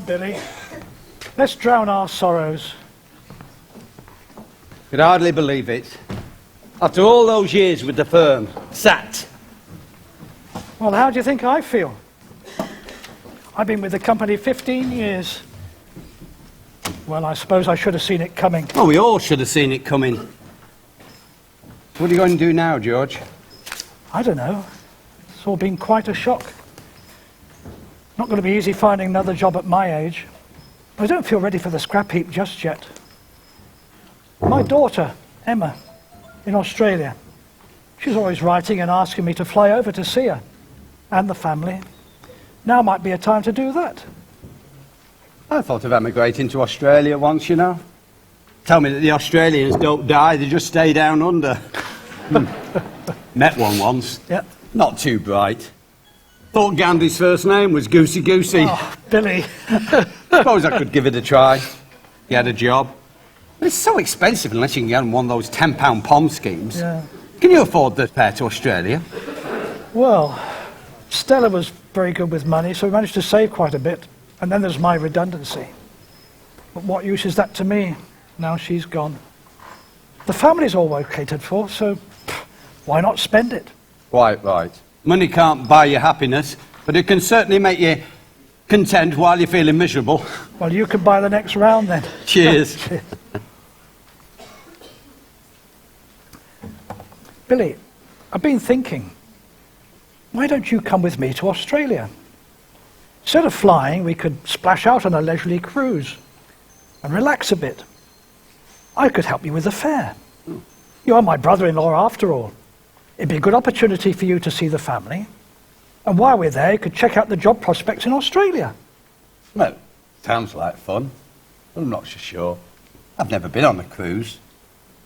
Billy. Let's drown our sorrows. Could hardly believe it. After all those years with the firm, sacked. Well, how do you think I feel? I've been with the company 15 years. Well, I suppose I should have seen it coming. Oh, we all should have seen it coming. What are you going to do now, George? I don't know. It's all been quite a shock. Not going to be easy finding another job at my age. I don't feel ready for the scrap heap just yet. My daughter, Emma, in Australia. She's always writing and asking me to fly over to see her and the family. Now might be a time to do that. I thought of emigrating to Australia once, you know. Tell me that the Australians don't die, they just stay down under. Met one once. Yeah. Not too bright. Thought Gandhi's first name was Goosey Goosey. Oh, Billy. Suppose I could give it a try. He had a job. But it's so expensive unless you can get on one of those £10 POM schemes. Yeah. Can you afford the fare to Australia? Well, Stella was very good with money, so we managed to save quite a bit. And then there's my redundancy. But what use is that to me, now she's gone? The family's all well catered for, so why not spend it? Quite right. Money can't buy you happiness, but it can certainly make you content while you're feeling miserable. Well, you can buy the next round then. Cheers. Cheers. Billy, I've been thinking, why don't you come with me to Australia? Instead of flying, we could splash out on a leisurely cruise and relax a bit. I could help you with the fare. You are my brother-in-law after all. It'd be a good opportunity for you to see the family. And while we're there, you could check out the job prospects in Australia. Well, sounds like fun. I'm not so sure. I've never been on a cruise.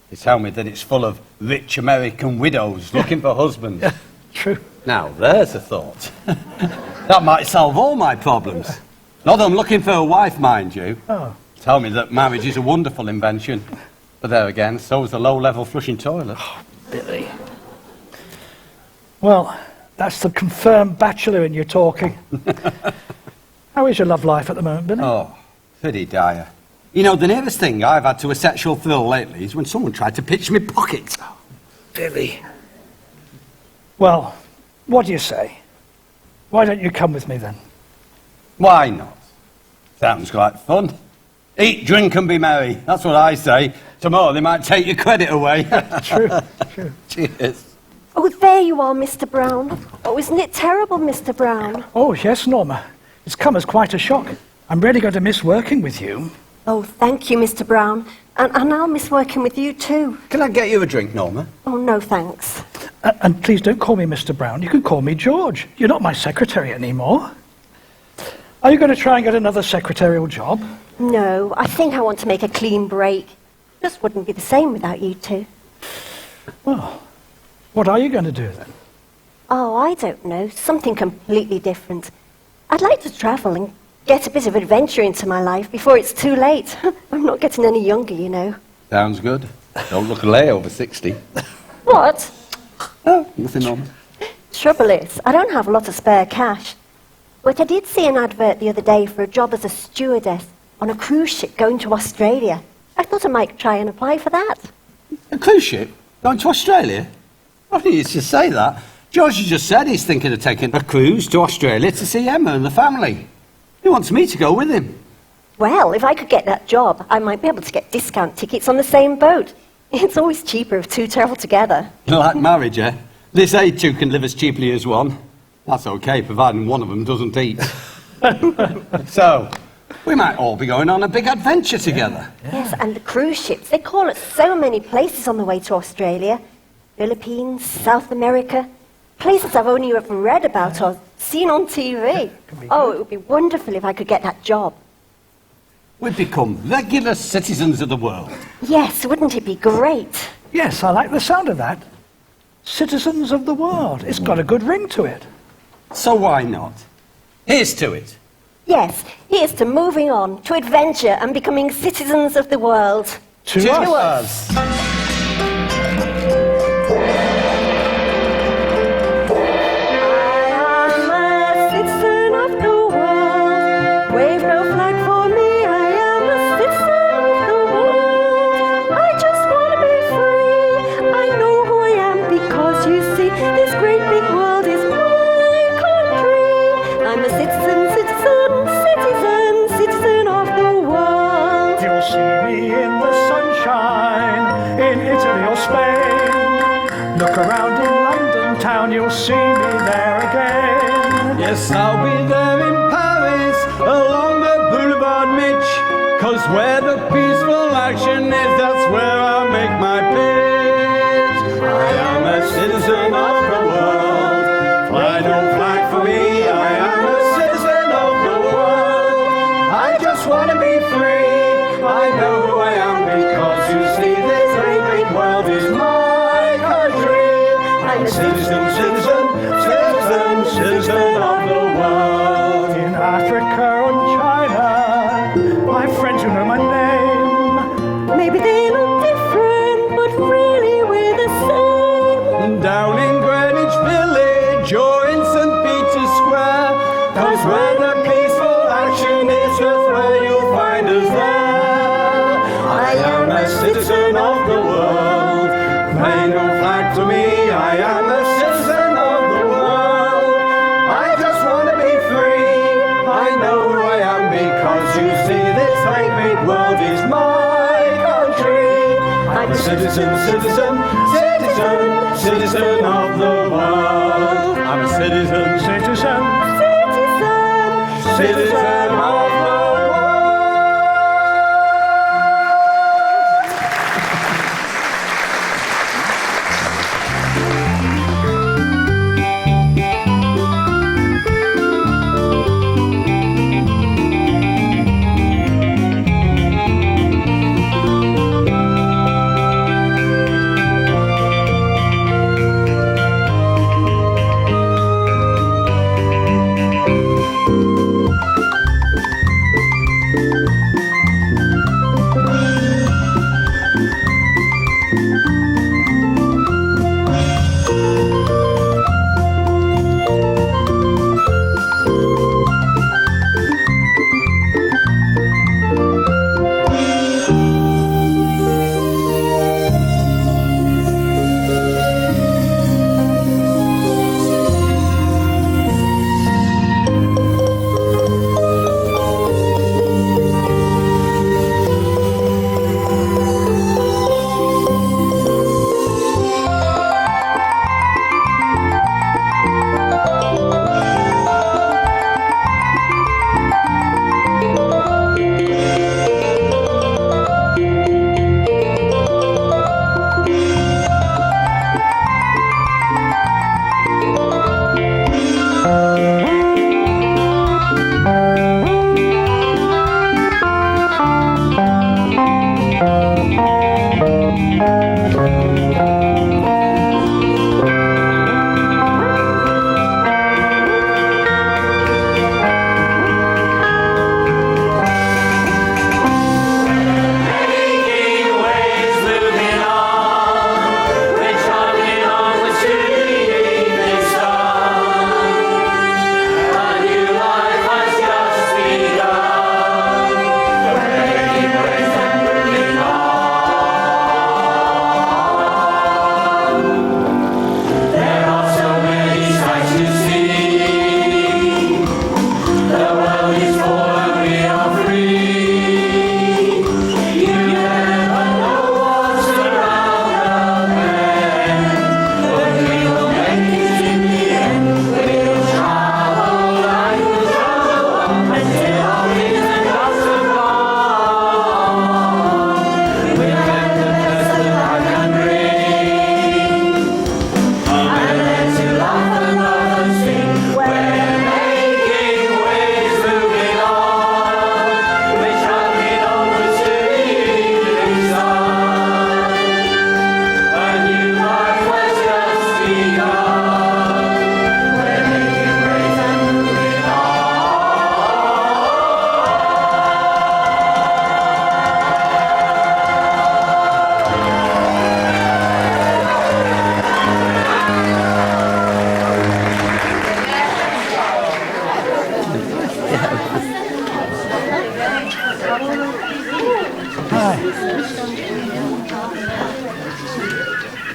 They tell me that it's full of rich American widows looking for husbands. Yeah, true. Now, there's a thought. That might solve all my problems. Not that I'm looking for a wife, mind you. Oh. Tell me that marriage is a wonderful invention. But there again, so is the low-level flushing toilet. Oh, Billy. Well, that's the confirmed bachelor in you talking. How is your love life at the moment, Billy? Oh, pretty dire. You know, the nearest thing I've had to a sexual thrill lately is when someone tried to pitch me pockets. Oh, Billy. Well, what do you say? Why don't you come with me then? Why not? Sounds like fun. Eat, drink and be merry. That's what I say. Tomorrow they might take your credit away. True, true. Cheers. Oh, there you are, Mr. Brown. Oh, isn't it terrible, Mr. Brown? Oh, yes, Norma. It's come as quite a shock. I'm really going to miss working with you. Oh, thank you, Mr. Brown. And I'll miss working with you too. Can I get you a drink, Norma? Oh, no, thanks. And please don't call me Mr. Brown. You can call me George. You're not my secretary anymore. Are you going to try and get another secretarial job? No, I think I want to make a clean break. This wouldn't be the same without you two. Well, what are you going to do then? Oh, I don't know. Something completely different. I'd like to travel and get a bit of adventure into my life before it's too late. I'm not getting any younger, you know. Sounds good. Don't look a lay over 60. What? Oh, nothing, Norma. Trouble is, I don't have a lot of spare cash. But I did see an advert the other day for a job as a stewardess on a cruise ship going to Australia. I thought I might try and apply for that. A cruise ship? Going to Australia? I think you should say that. George just said he's thinking of taking a cruise to Australia to see Emma and the family. He wants me to go with him. Well, if I could get that job, I might be able to get discount tickets on the same boat. It's always cheaper if two travel together. Like marriage, eh? They say two can live as cheaply as one. That's okay, providing one of them doesn't eat. So, we might all be going on a big adventure together. Yeah. Yes, and the cruise ships, they call it so many places on the way to Australia. Philippines, South America, places I've only ever read about or seen on TV. Oh, it would be wonderful if I could get that job. We'd become regular citizens of the world. Yes, wouldn't it be great? Yes, I like the sound of that. Citizens of the world. It's got a good ring to it. So why not? Here's to it. Yes, here's to moving on, to adventure and becoming citizens of the world. To us. I am a citizen of the world. Wave no flag around in London town, you'll see me there again. Yes, I'll be there in Paris, along the Boulevard Mitch, 'cause where the peaceful action is, that's where I make my pitch. I am a citizen of the world, fly no flag for me, I am a citizen of the world. I just want to be free, I know who I am, because you see this great big world is my country. I'm a citizen, citizen, citizen, citizen of the world. In Africa and China, my friends who know my name. Maybe they look different, but really we're the same. Down in Greenwich Village or in St. Peter's Square, 'cause where the peaceful action is, just where you'll find us there. I am a citizen of the world, pay no flag to me, I am a citizen of the world. I just want to be free, I know who I am, because you see this great big world is my country. I'm a citizen, citizen, citizen, citizen of the world. I'm a citizen, Citizen, citizen of the world.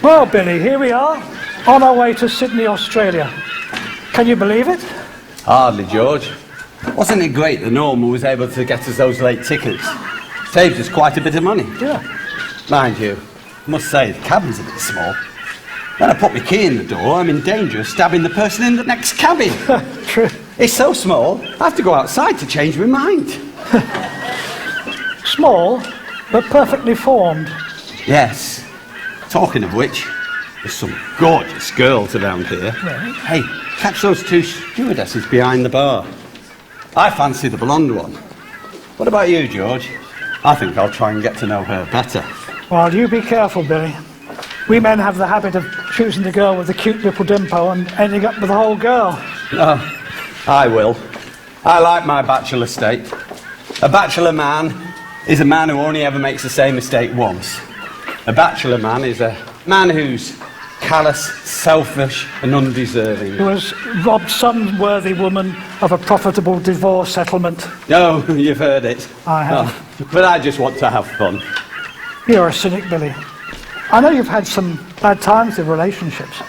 Well, Billy, here we are, on our way to Sydney, Australia. Can you believe it? Hardly, George. Wasn't it great that Norma was able to get us those late tickets? Saved us quite a bit of money. Yeah. Mind you, I must say, the cabin's a bit small. When I put my key in the door, I'm in danger of stabbing the person in the next cabin. True. It's so small, I have to go outside to change my mind. Small, but perfectly formed. Yes. Talking of which, there's some gorgeous girls around here. Really? Hey, catch those two stewardesses behind the bar. I fancy the blonde one. What about you, George? I think I'll try and get to know her better. Well, you be careful, Billy. We men have the habit of choosing the girl with the cute little dimple and ending up with the whole girl. Oh, I will. I like my bachelor state. A bachelor man is a man who only ever makes the same mistake once. A bachelor man is a man who's callous, selfish and undeserving. Who has robbed some worthy woman of a profitable divorce settlement. No, you've heard it. I have. Oh, but I just want to have fun. You're a cynic, Billy. I know you've had some bad times with relationships.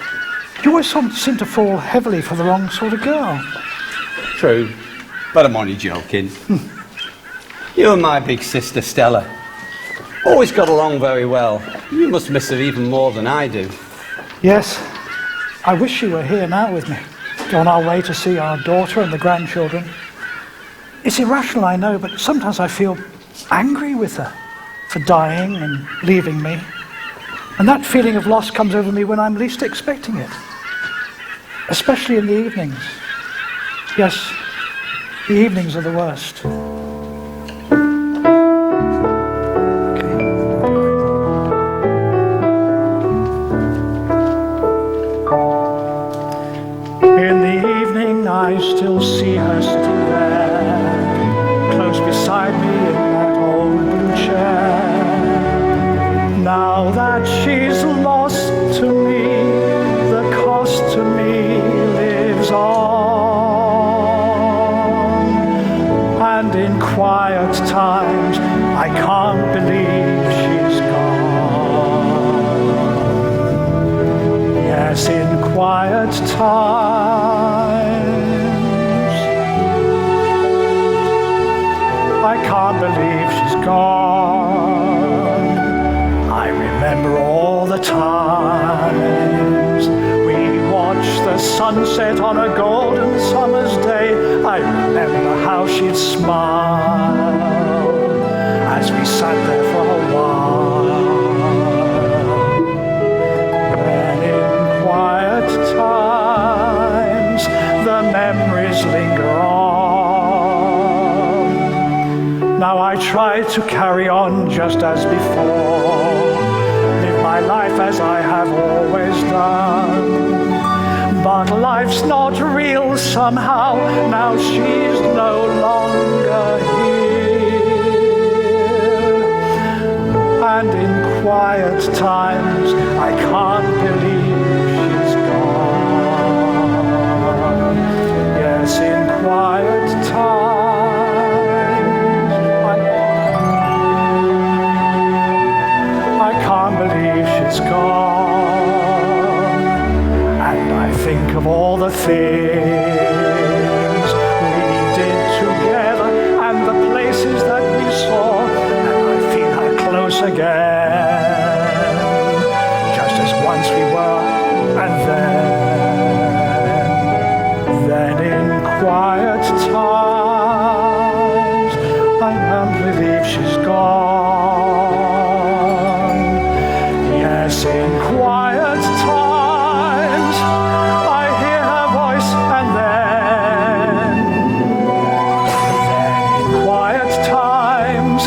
You always seem to fall heavily for the wrong sort of girl. True, but I'm only joking. You and my big sister Stella always got along very well. You must miss her even more than I do. Yes, I wish she were here now with me, on our way to see our daughter and the grandchildren. It's irrational, I know, but sometimes I feel angry with her for dying and leaving me. And that feeling of loss comes over me when I'm least expecting it, especially in the evenings. Yes, the evenings are the worst. In the evening I still see her sitting there, close beside me in that old blue chair. Now that she's lost to me, the cost to me lives on. And in quiet times I can't believe she's gone. Yes, in quiet times I can't believe she's gone. I remember all the times we watched the sunset on a golden summer's day. I remember how she'd smile as we sat there for a while. Then in quiet times the memories linger on. Now I try to carry on just as before, live my life as I have always done. But life's not real somehow, now she's no longer here. And in quiet times I can't believe she's gone. Yes, in quiet times I can't believe she's gone. And I think of all the things we did together and the places that we saw, and I feel her close again, just as once we were. And then in quiet times I can't believe she's gone. Yes, in quiet times I hear her voice, and then in quiet times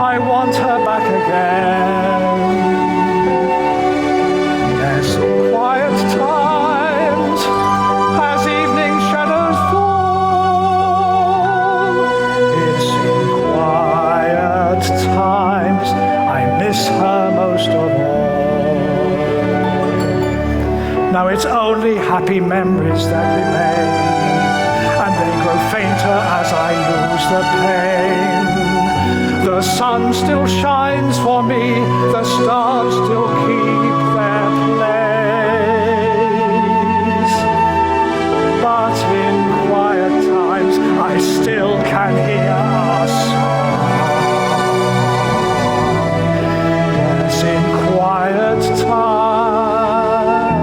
I want her back again. Yes, in quiet times as evening shadows fall, it's in quiet times I miss her most of all. Now it's only happy memories that remain, and they grow fainter as I lose the pain. The sun still shines for me, the stars still keep their place. But in quiet times I still can hear our song. Yes, in quiet times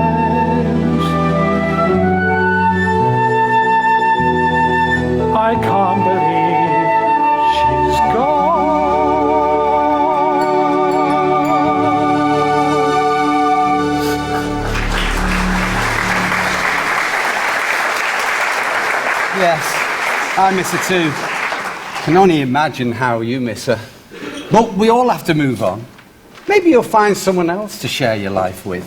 Yes, I miss her too. Can only imagine how you miss her. But we all have to move on. Maybe you'll find someone else to share your life with.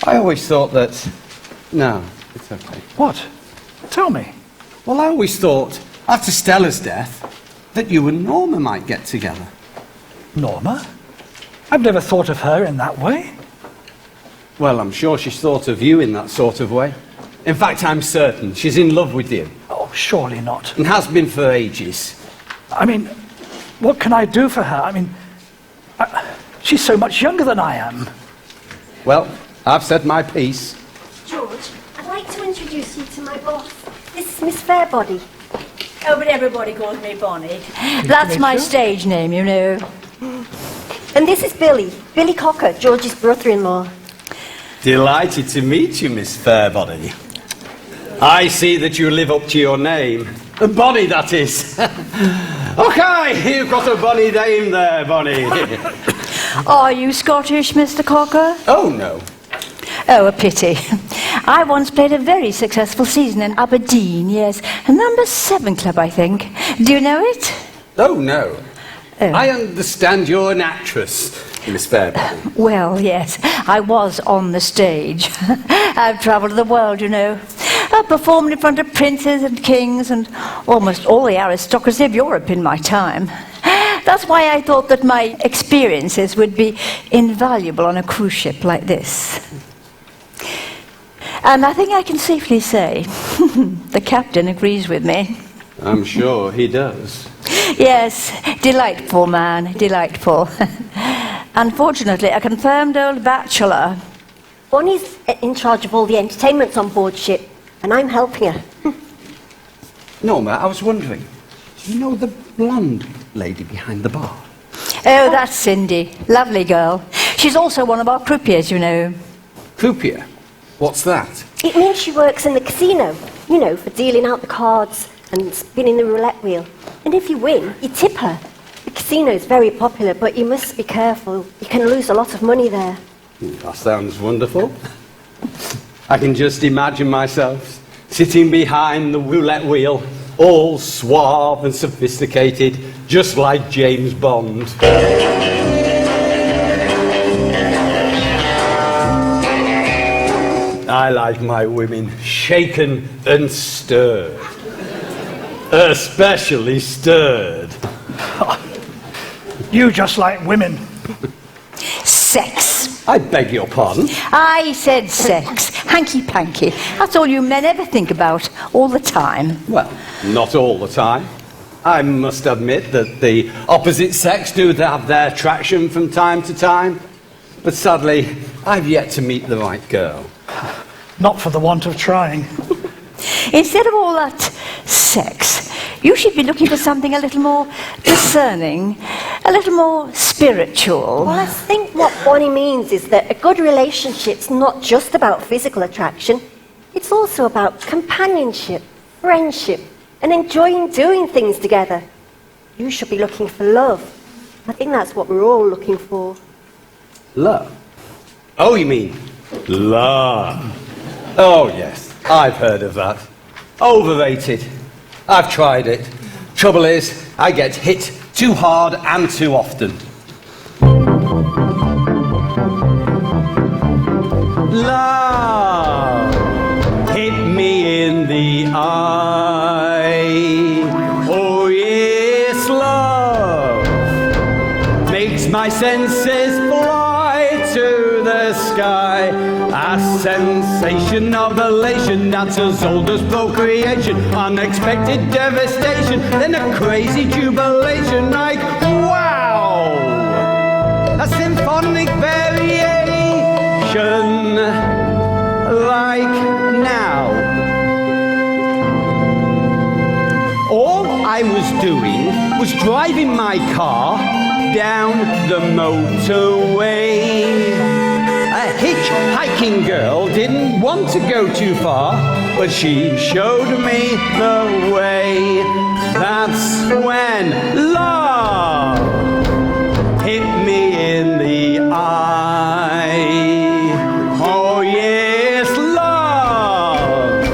I always thought that... No, it's okay. What? Tell me. Well, I always thought, after Stella's death, that you and Norma might get together. Norma? I've never thought of her in that way. Well, I'm sure she's thought of you in that sort of way. In fact, I'm certain she's in love with you. Oh, surely not. And has been for ages. I mean, what can I do for her? I mean, she's so much younger than I am. Well, I've said my piece. George, I'd like to introduce you to my boss. This is Miss Fairbody. Oh, but everybody calls me Bonnie. That's my stage name, you know. And this is Billy Cocker, George's brother-in-law. Delighted to meet you, Miss Fairbody. I see that you live up to your name. Bonnie, that is. Okay, you've got a bonny name there, Bonnie. Are you Scottish, Mr. Cocker? Oh, no. Oh, a pity. I once played a very successful season in Aberdeen, yes. A number 7 club, I think. Do you know it? Oh, no. Oh. I understand you're an actress, Miss Fairbody. Well, yes, I was on the stage. I've travelled the world, you know. I performed in front of princes and kings and almost all the aristocracy of Europe in my time. That's why I thought that my experiences would be invaluable on a cruise ship like this. And I think I can safely say the captain agrees with me. I'm sure he does. Yes, delightful man, delightful. Unfortunately, a confirmed old bachelor. Bonnie's in charge of all the entertainments on board ship, and I'm helping her. Norma, I was wondering, do you know the blonde lady behind the bar? Oh, that's Cindy. Lovely girl. She's also one of our croupiers, you know. Croupier? What's that? It means she works in the casino, you know, for dealing out the cards and spinning the roulette wheel. And if you win, you tip her. The casino's very popular, but you must be careful. You can lose a lot of money there. That sounds wonderful. I can just imagine myself sitting behind the roulette wheel, all suave and sophisticated, just like James Bond. I like my women shaken and stirred. Especially stirred. You just like women. Sex. I beg your pardon? I said sex. Hanky-panky. That's all you men ever think about, all the time. Well, not all the time. I must admit that the opposite sex do have their attraction from time to time. But sadly, I've yet to meet the right girl. Not for the want of trying. Instead of all that sex, you should be looking for something a little more discerning, a little more spiritual. Well, I think what Bonnie means is that a good relationship's not just about physical attraction. It's also about companionship, friendship, and enjoying doing things together. You should be looking for love. I think that's what we're all looking for. Love? Oh, you mean love? Oh, yes, I've heard of that. Overrated. I've tried it. Trouble is, I get hit too hard and too often. Love hit me in the eye. Oh, yes, love makes my senses fly to the sky. A sensation of elation that's as old as procreation. Unexpected devastation, then a crazy jubilation like wow! A symphonic variation like now. All I was doing was driving my car down the motorway. A hitchhiking girl didn't want to go too far, but she showed me the way. That's when love hit me in the eye. Oh yes, love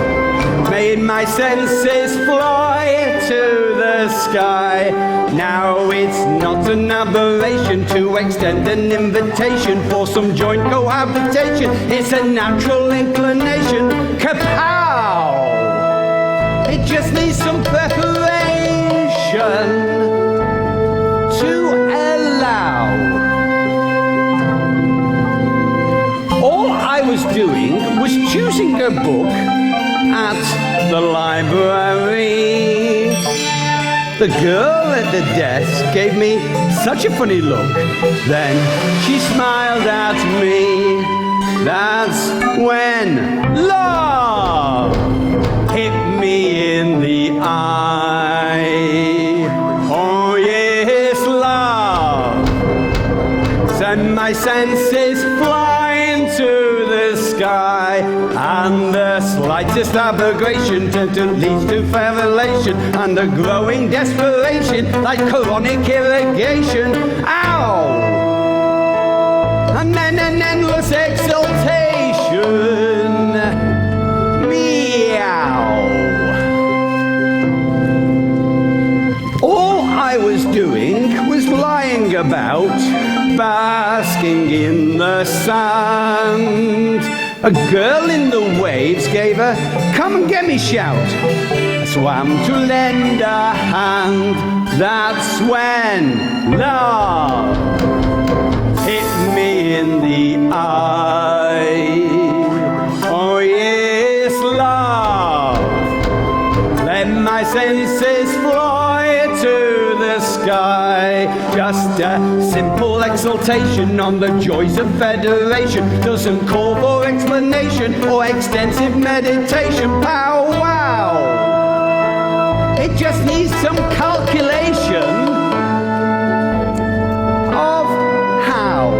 my senses fly to the sky. Now it's not an aberration to extend an invitation for some joint cohabitation. It's a natural inclination. Kapow! It just needs some preparation to allow. All I was doing was choosing a book at the library. The girl at the desk gave me such a funny look. Then she smiled at me. That's when love hit me in the eye. Oh yes, love sent my senses flying to the sky, and the slightest aberration leads to revelation and a growing desperation like chronic irrigation. Ow! And then an endless exultation. Meow. All I was doing was lying about, basking in the sand. A girl in the waves gave a "come and get me" shout. I swam to lend a hand. That's when love hit me in the eye. Oh yes, love. Let my senses fly to the sky. Just a simple exultation on the joys of federation. Doesn't call for explanation or extensive meditation. Pow wow. It just needs some calculation of how.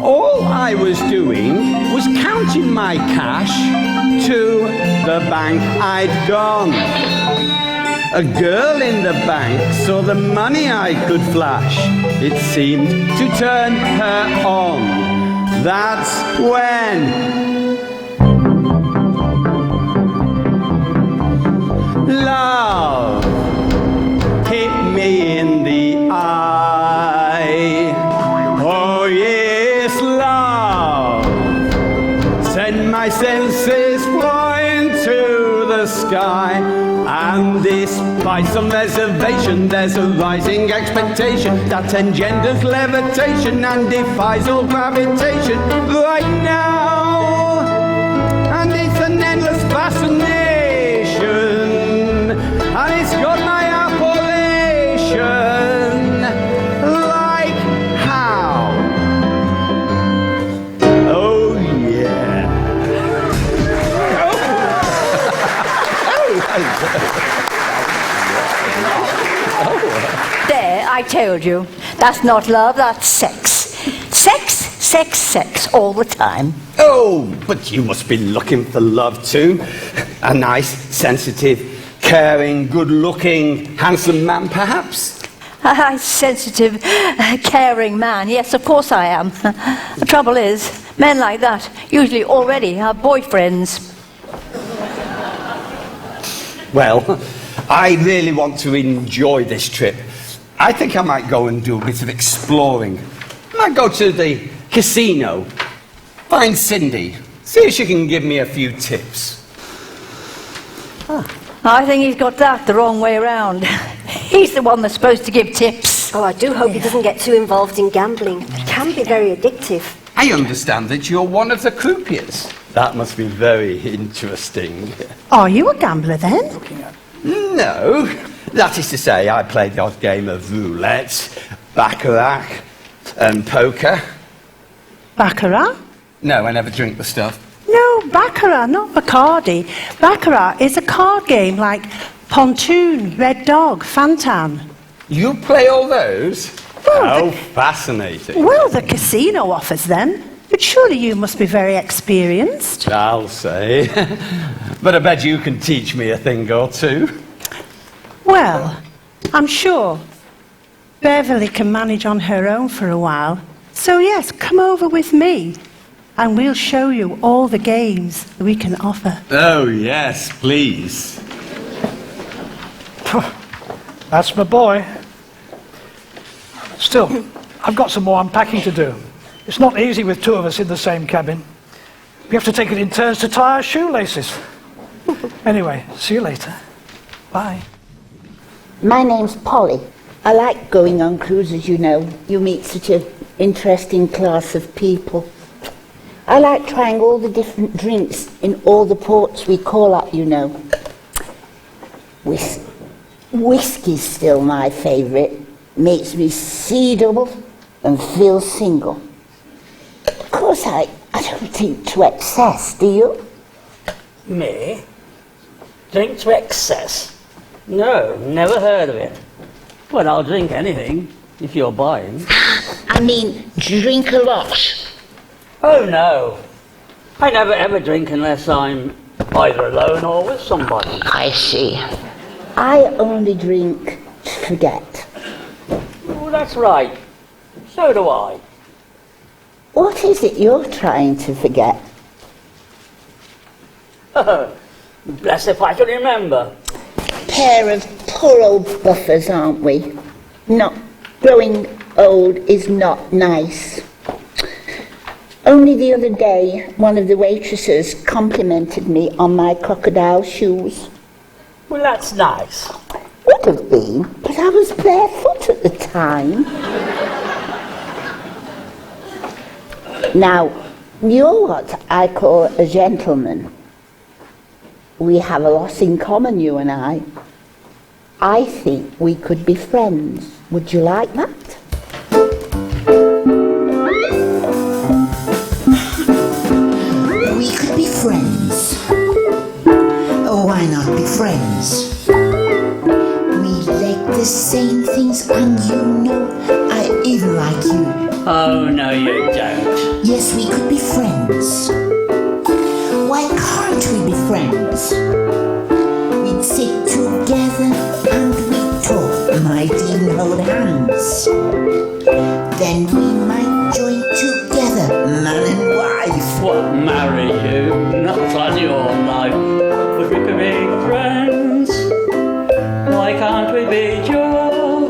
All I was doing was counting my cash to the bank I'd gone. A girl in the bank saw the money I could flash. It seemed to turn her on. That's when love hit me in the eye. Oh yes, love sent my senses flying to the sky. And despite some reservation, there's a rising expectation that engenders levitation and defies all gravitation right now. And it's an endless fascination, and it's got my appellation. Like how? Oh yeah. There, I told you. That's not love, that's sex. Sex, sex, sex, all the time. Oh, but you must be looking for love too. A nice, sensitive, caring, good-looking, handsome man, perhaps? A sensitive, caring man. Yes, of course I am. The trouble is, men like that usually already have boyfriends. Well, I really want to enjoy this trip. I think I might go and do a bit of exploring. I might go to the casino, find Cindy, see if she can give me a few tips. I think he's got that the wrong way around. He's the one that's supposed to give tips. Oh, I do hope he doesn't get too involved in gambling. It can be very addictive. I understand that you're one of the croupiers. That must be very interesting. Are you a gambler then? No. That is to say, I play the odd game of roulette, baccarat, and poker. Baccarat? No, I never drink the stuff. No, Baccarat, not Bacardi. Baccarat is a card game like Pontoon, Red Dog, Fantan. You play all those? Well, How fascinating. Well, the casino offers them. But surely you must be very experienced. I'll say. But I bet you can teach me a thing or two. Well, I'm sure Beverly can manage on her own for a while. So yes, come over with me. and we'll show you all the games that we can offer. Oh, yes, please. That's my boy. Still, I've got some more unpacking to do. It's not easy with two of us in the same cabin. We have to take it in turns to tie our shoelaces. Anyway, see you later. Bye. My name's Polly. I like going on cruises, you know. You meet such an interesting class of people. I like trying all the different drinks in all the ports we call at, you know. Whiskey's still my favourite. Makes me see double and feel single. Of course, I don't drink to excess, do you? Me? Drink to excess? No, never heard of it. Well, I'll drink anything, if you're buying. I mean, drink a lot. Oh, no. I never ever drink unless I'm either alone or with somebody. I see. I only drink to forget. Oh, that's right. So do I. What is it you're trying to forget? Bless if I can remember. Pair of poor old buffers, aren't we? Not growing old is not nice. Only the other day, one of the waitresses complimented me on my crocodile shoes. Well, that's nice. Would have been, but I was barefoot at the time. Now, you're what I call a gentleman. We have a lot in common, you and I. I think we could be friends. Would you like that? We could be friends. Oh, why not be friends? We like the same things, and you know I even like you. Oh, no, you don't. Yes, we could be friends. Why can't we be friends? We'd sit together and we'd talk, might even hold hands. Then we might join together, man and wife. What, marry you? Not on your life. But we could be friends. Why can't we be your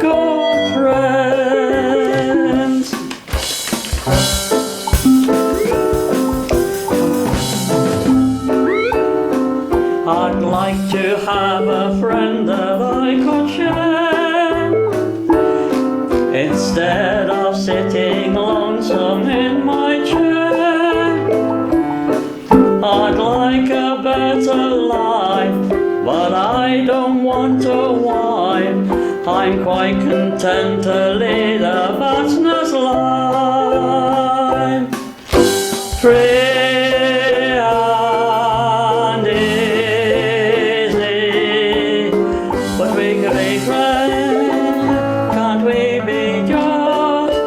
good friends? I'd like to have a friend that I could share, instead of sitting lonesome in my chair. I'd like a better life, but I don't want a wife. I'm quite content to lead a bachelor's life. Free and easy, but we could be friends. Can't we be just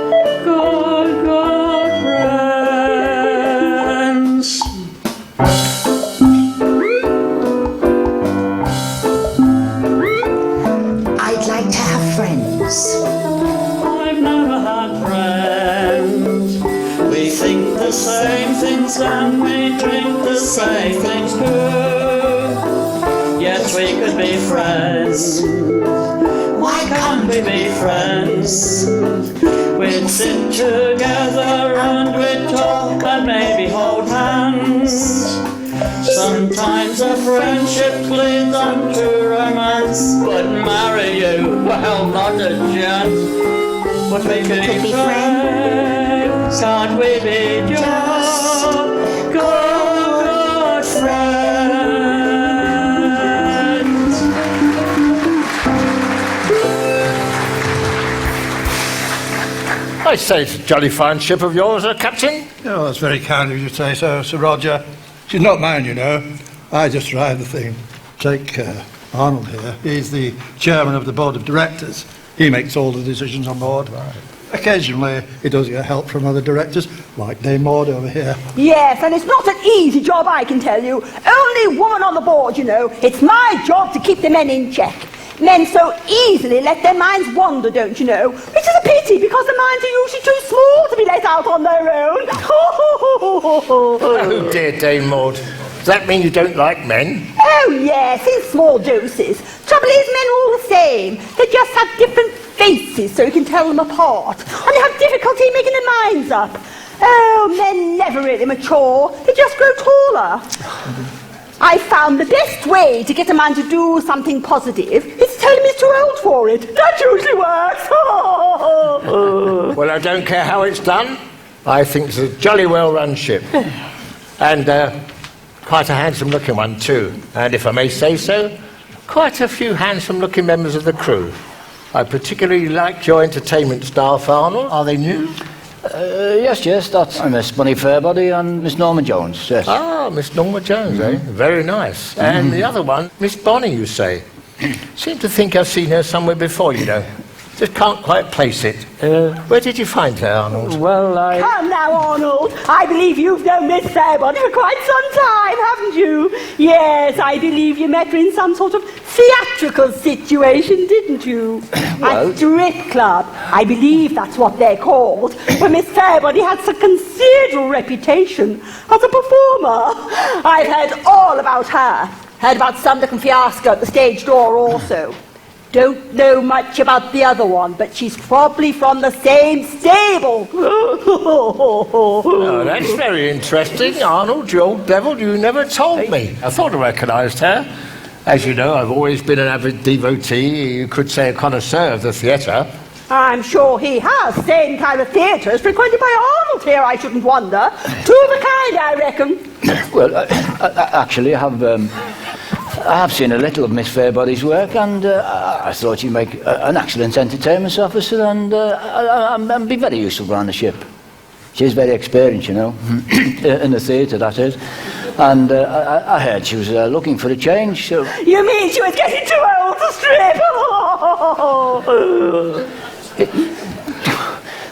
good friends? I'd like to have friends. I've never had friends. We think the same things and we drink the same things too. Yes, we could be friends. Why can't we be friends? We'd sit together and we'd talk and maybe hold hands. Sometimes a friendship leads on to romance, but marry you, well, not a chance. But we could be friends. Can't we be just good friends? I say it's a jolly fine ship of yours, Captain. Oh, that's very kind of you to say so, Sir Roger. She's not mine, you know. I just drive the thing. Take Arnold here. He's the chairman of the board of directors. He makes all the decisions on board. Right. Occasionally, he does get help from other directors, like Dame Maud over here. Yes, and it's not an easy job, I can tell you. Only woman on the board, you know. It's my job to keep the men in check. Men so easily let their minds wander, don't you know? Which is a pity, because the minds are usually too small to be let set out on their own. Oh dear, Dame Maud. Does that mean you don't like men? Oh, yes, in small doses. Trouble is, men are all the same. They just have different faces, so you can tell them apart. And they have difficulty making their minds up. Oh, men never really mature. They just grow taller. I found the best way to get a man to do something positive is to tell him he's too old for it. That usually works. Well, I don't care how it's done. I think it's a jolly well-run ship. And quite a handsome-looking one, too. And if I may say so, quite a few handsome-looking members of the crew. I particularly liked your entertainment staff, Arnold. Are they new? Yes, that's Miss Bunny Fairbody and Miss Norma Jones, yes. Ah, Miss Norma Jones, eh? Very nice. And the other one, Miss Bonnie, you say? Seem to think I've seen her somewhere before, you know. Just can't quite place it. Where did you find her, Arnold? Well, Come now, Arnold. I believe you've known Miss Fairbody for quite some time, haven't you? Yes, I believe you met her in some sort of theatrical situation, didn't you? Well, a strip club. I believe that's what they're called. But Miss Fairbody has a considerable reputation as a performer. I've heard all about her. Heard about some little fiasco at the stage door also. Don't know much about the other one, but she's probably from the same stable. Oh, that's very interesting, Arnold, you old devil. You never told me. I thought I recognised her. As you know, I've always been an avid devotee, you could say a connoisseur of the theatre. I'm sure he has. Same kind of theatres frequented by Arnold here, I shouldn't wonder. Two of a kind, I reckon. well, actually, I have seen a little of Miss Fairbody's work, and I thought she'd make an excellent entertainment officer, and be very useful on the ship. She's very experienced, you know, in the theatre, that is. And I heard she was looking for a change, so... You mean she was getting too old to strip?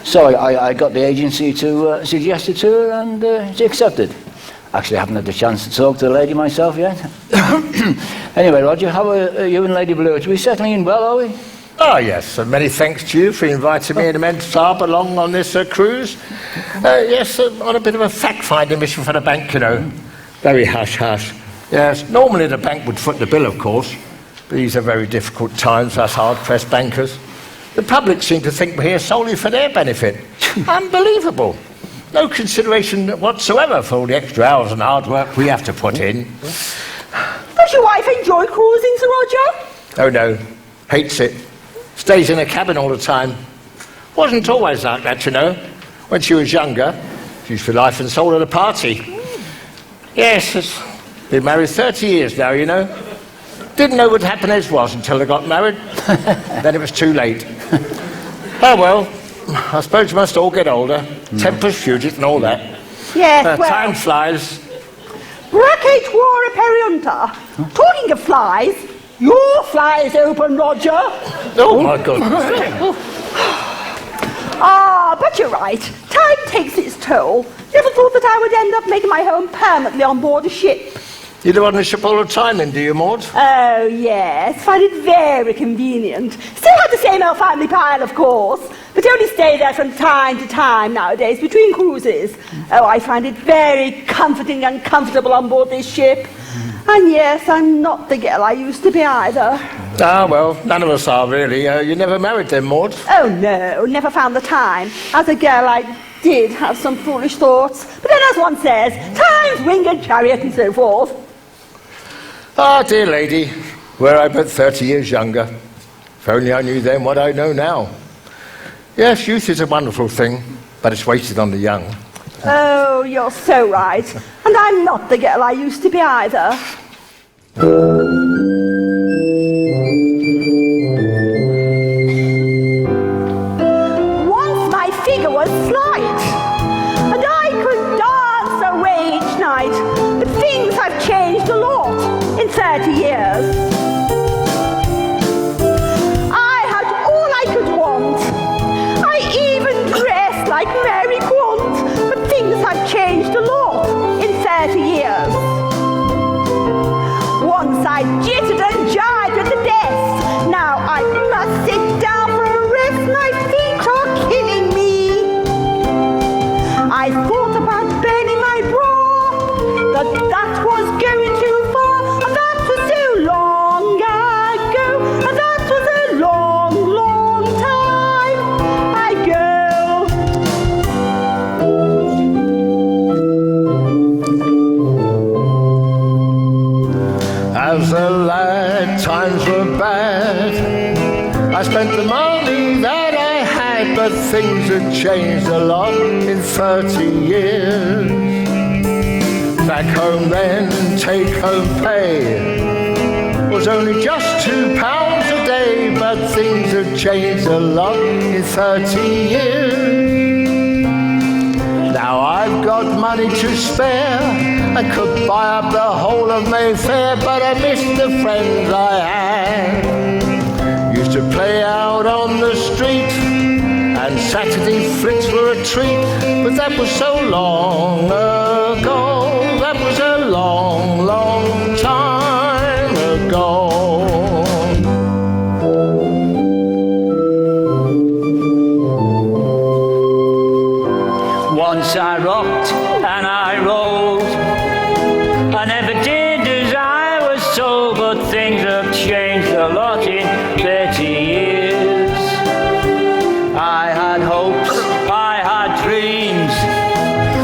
So I got the agency to suggest it to her, and she accepted. Actually, I haven't had the chance to talk to the lady myself yet. Anyway, Roger, how are you and Lady Blue? Are we settling in well, are we? Oh, yes, and many thanks to you for inviting me and Immense Harbour along on this cruise. Yes, on a bit of a fact-finding mission for the bank, you know. Very hush-hush. Yes, normally the bank would foot the bill, of course, but these are very difficult times for us hard-pressed bankers. The public seem to think we're here solely for their benefit. Unbelievable. No consideration whatsoever for all the extra hours and hard work we have to put in. Does your wife enjoy cruising, Sir Roger? Oh, no. Hates it. Stays in a cabin all the time. Wasn't always like that, you know. When she was younger, she was for life and soul of the party. Yes, been married 30 years now, you know. Didn't know what happiness was until they got married. Then it was too late. Oh, well, I suppose you must all get older. Tempers fugit and all that. Yes, well... Time flies. Bracate war periunta. Talking of flies, your fly is open, Roger. Oh, my goodness. Ah, but you're right. Time takes its toll. Never thought that I would end up making my home permanently on board a ship. You live on the ship all the time then, do you, Maud? Oh, yes. Find it very convenient. Still have the same old family pile, of course, but only stay there from time to time nowadays, between cruises. Oh, I find it very comforting and comfortable on board this ship. And yes, I'm not the girl I used to be either. Ah, well, none of us are, really. You never married then, Maud? Oh, no, never found the time. As a girl, I did have some foolish thoughts. But then, as one says, time's winged chariot and so forth. Ah, dear lady, were I but 30 years younger. If only I knew then what I know now. Yes, youth is a wonderful thing, but it's wasted on the young. Oh, you're so right. And I'm not the girl I used to be either. Once my figure was slight, and I could dance away each night. But things have changed a lot in 30 years. I had all I could want. I even dressed like Mary Quant. But things have changed a lot in 30 years. Once I jittered and jibed at the desk. Now I must sit down for a rest. My feet are killing me. things have changed a lot in 30 years. Back home then, take-home pay was only just £2 a day, but things have changed a lot in 30 years. Now I've got money to spare, I could buy up the whole of Mayfair, but I miss the friends I had. Used to play out on the street, and Saturday flicks were a treat, but that was so long ago. That was a long, long time ago. Once I rocked and I rolled, I never did as I was told, but things have changed a lot in 30 years. I had hopes, I had dreams,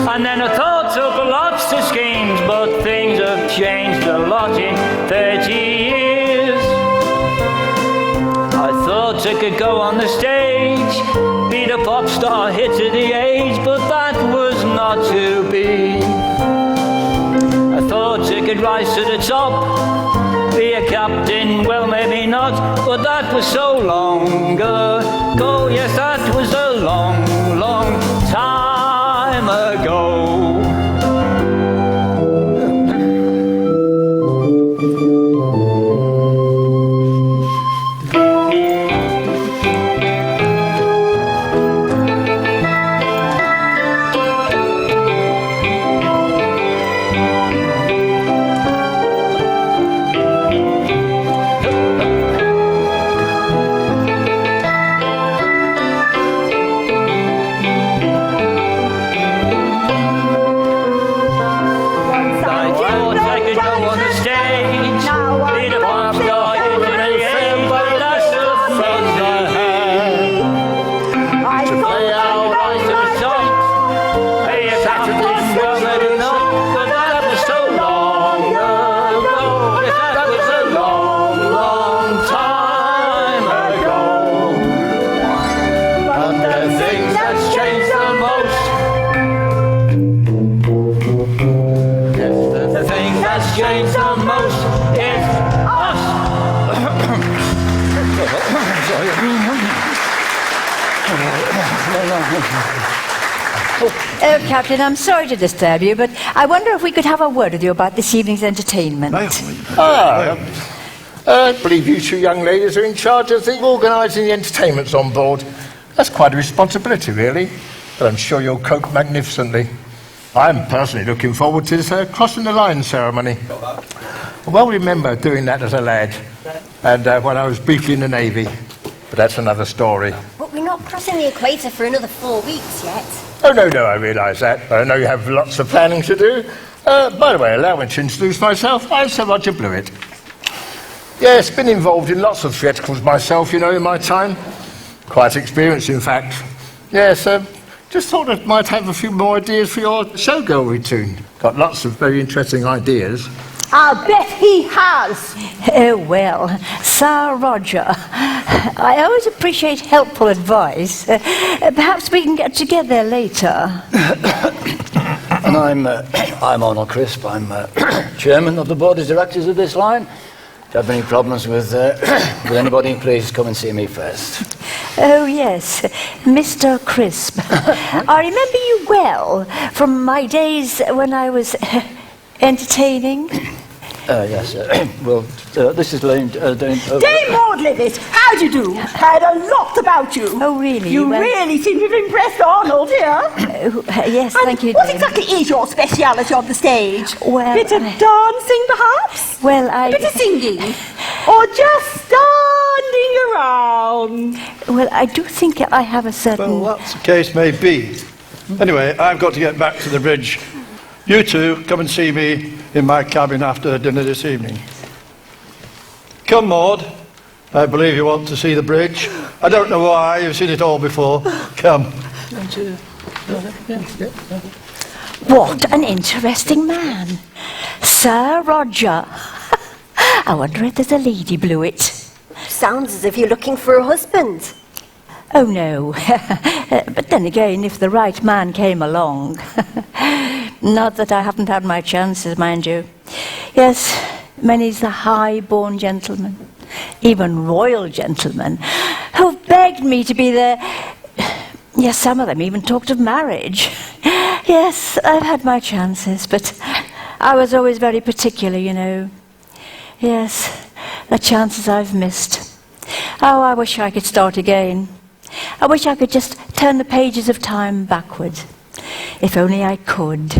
and then I thought up lots of schemes, but things have changed a lot in 30 years. I thought I could go on the stage, be the pop star hit of the age, but that was not to be. I thought I could rise to the top, be a captain, well maybe not, but that was so long ago. Yes, that was a long, long time ago. Oh, Captain, I'm sorry to disturb you, but I wonder if we could have a word with you about this evening's entertainment. I believe you two young ladies are in charge of organising the entertainments on board. That's quite a responsibility, really, but I'm sure you'll cope magnificently. I'm personally looking forward to this crossing the line ceremony. I well remember doing that as a lad, and when I was briefly in the Navy, but that's another story. But we're not crossing the equator for another 4 weeks yet. Oh, no, I realise that. I know you have lots of planning to do. By the way, allow me to introduce myself. I'm Sir Roger Blewett. Yes, been involved in lots of theatricals myself, you know, in my time. Quite experienced, in fact. Yes, just thought I might have a few more ideas for your showgirl routine. Got lots of very interesting ideas. I'll bet he has. Oh, well, Sir Roger, I always appreciate helpful advice. Perhaps we can get together later. And I'm Arnold Crisp. I'm chairman of the board of directors of this line. If you have any problems with anybody, please come and see me first. Oh, yes, Mr. Crisp. I remember you well from my days when I was entertaining. Yes, well, this is Dame... Dame Maud Livett, how do you do? Heard a lot about you. Oh, really? You really seem to have impressed Arnold here. Yes, thank you, What Dame. exactly is your speciality on the stage? Well, Bit of dancing, perhaps? Well, Bit of singing? Or just standing around? Well, I do think I have a certain... Well, that's the case may be. Anyway, I've got to get back to the bridge. You two, come and see me in my cabin after dinner this evening. Come, Maud. I believe you want to see the bridge. I don't know why, you've seen it all before. Come. What an interesting man. Sir Roger. I wonder if there's a lady Blewett. Sounds as if you're looking for a husband. Oh, no. But then again, if the right man came along... Not that I haven't had my chances, mind you. Yes, many's the high-born gentleman, even royal gentlemen, who've begged me to be their... Yes, some of them even talked of marriage. Yes, I've had my chances, but I was always very particular, you know. Yes, the chances I've missed. Oh, I wish I could start again. I wish I could just turn the pages of time backward. If only I could.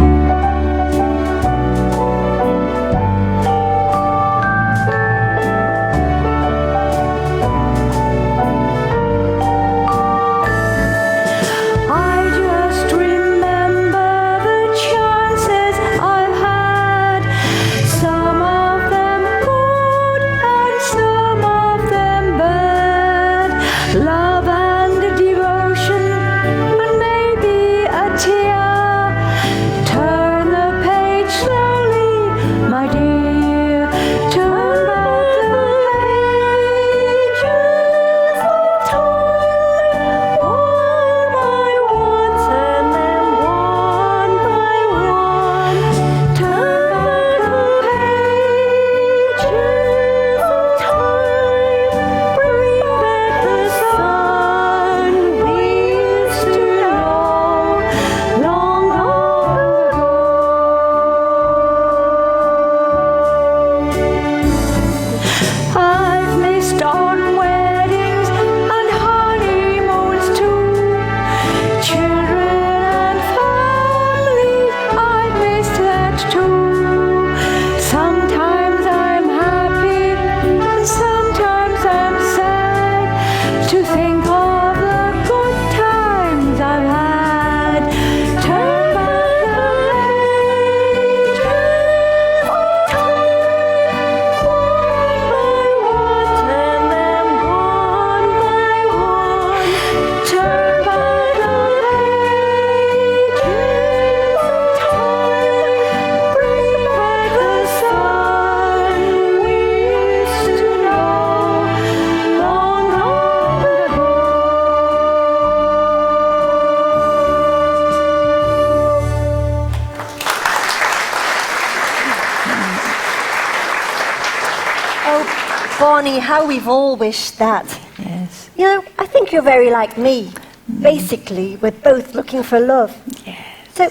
Bonnie, how we've all wished that. Yes. You know, I think you're very like me. Basically, we're both looking for love. Yes. So,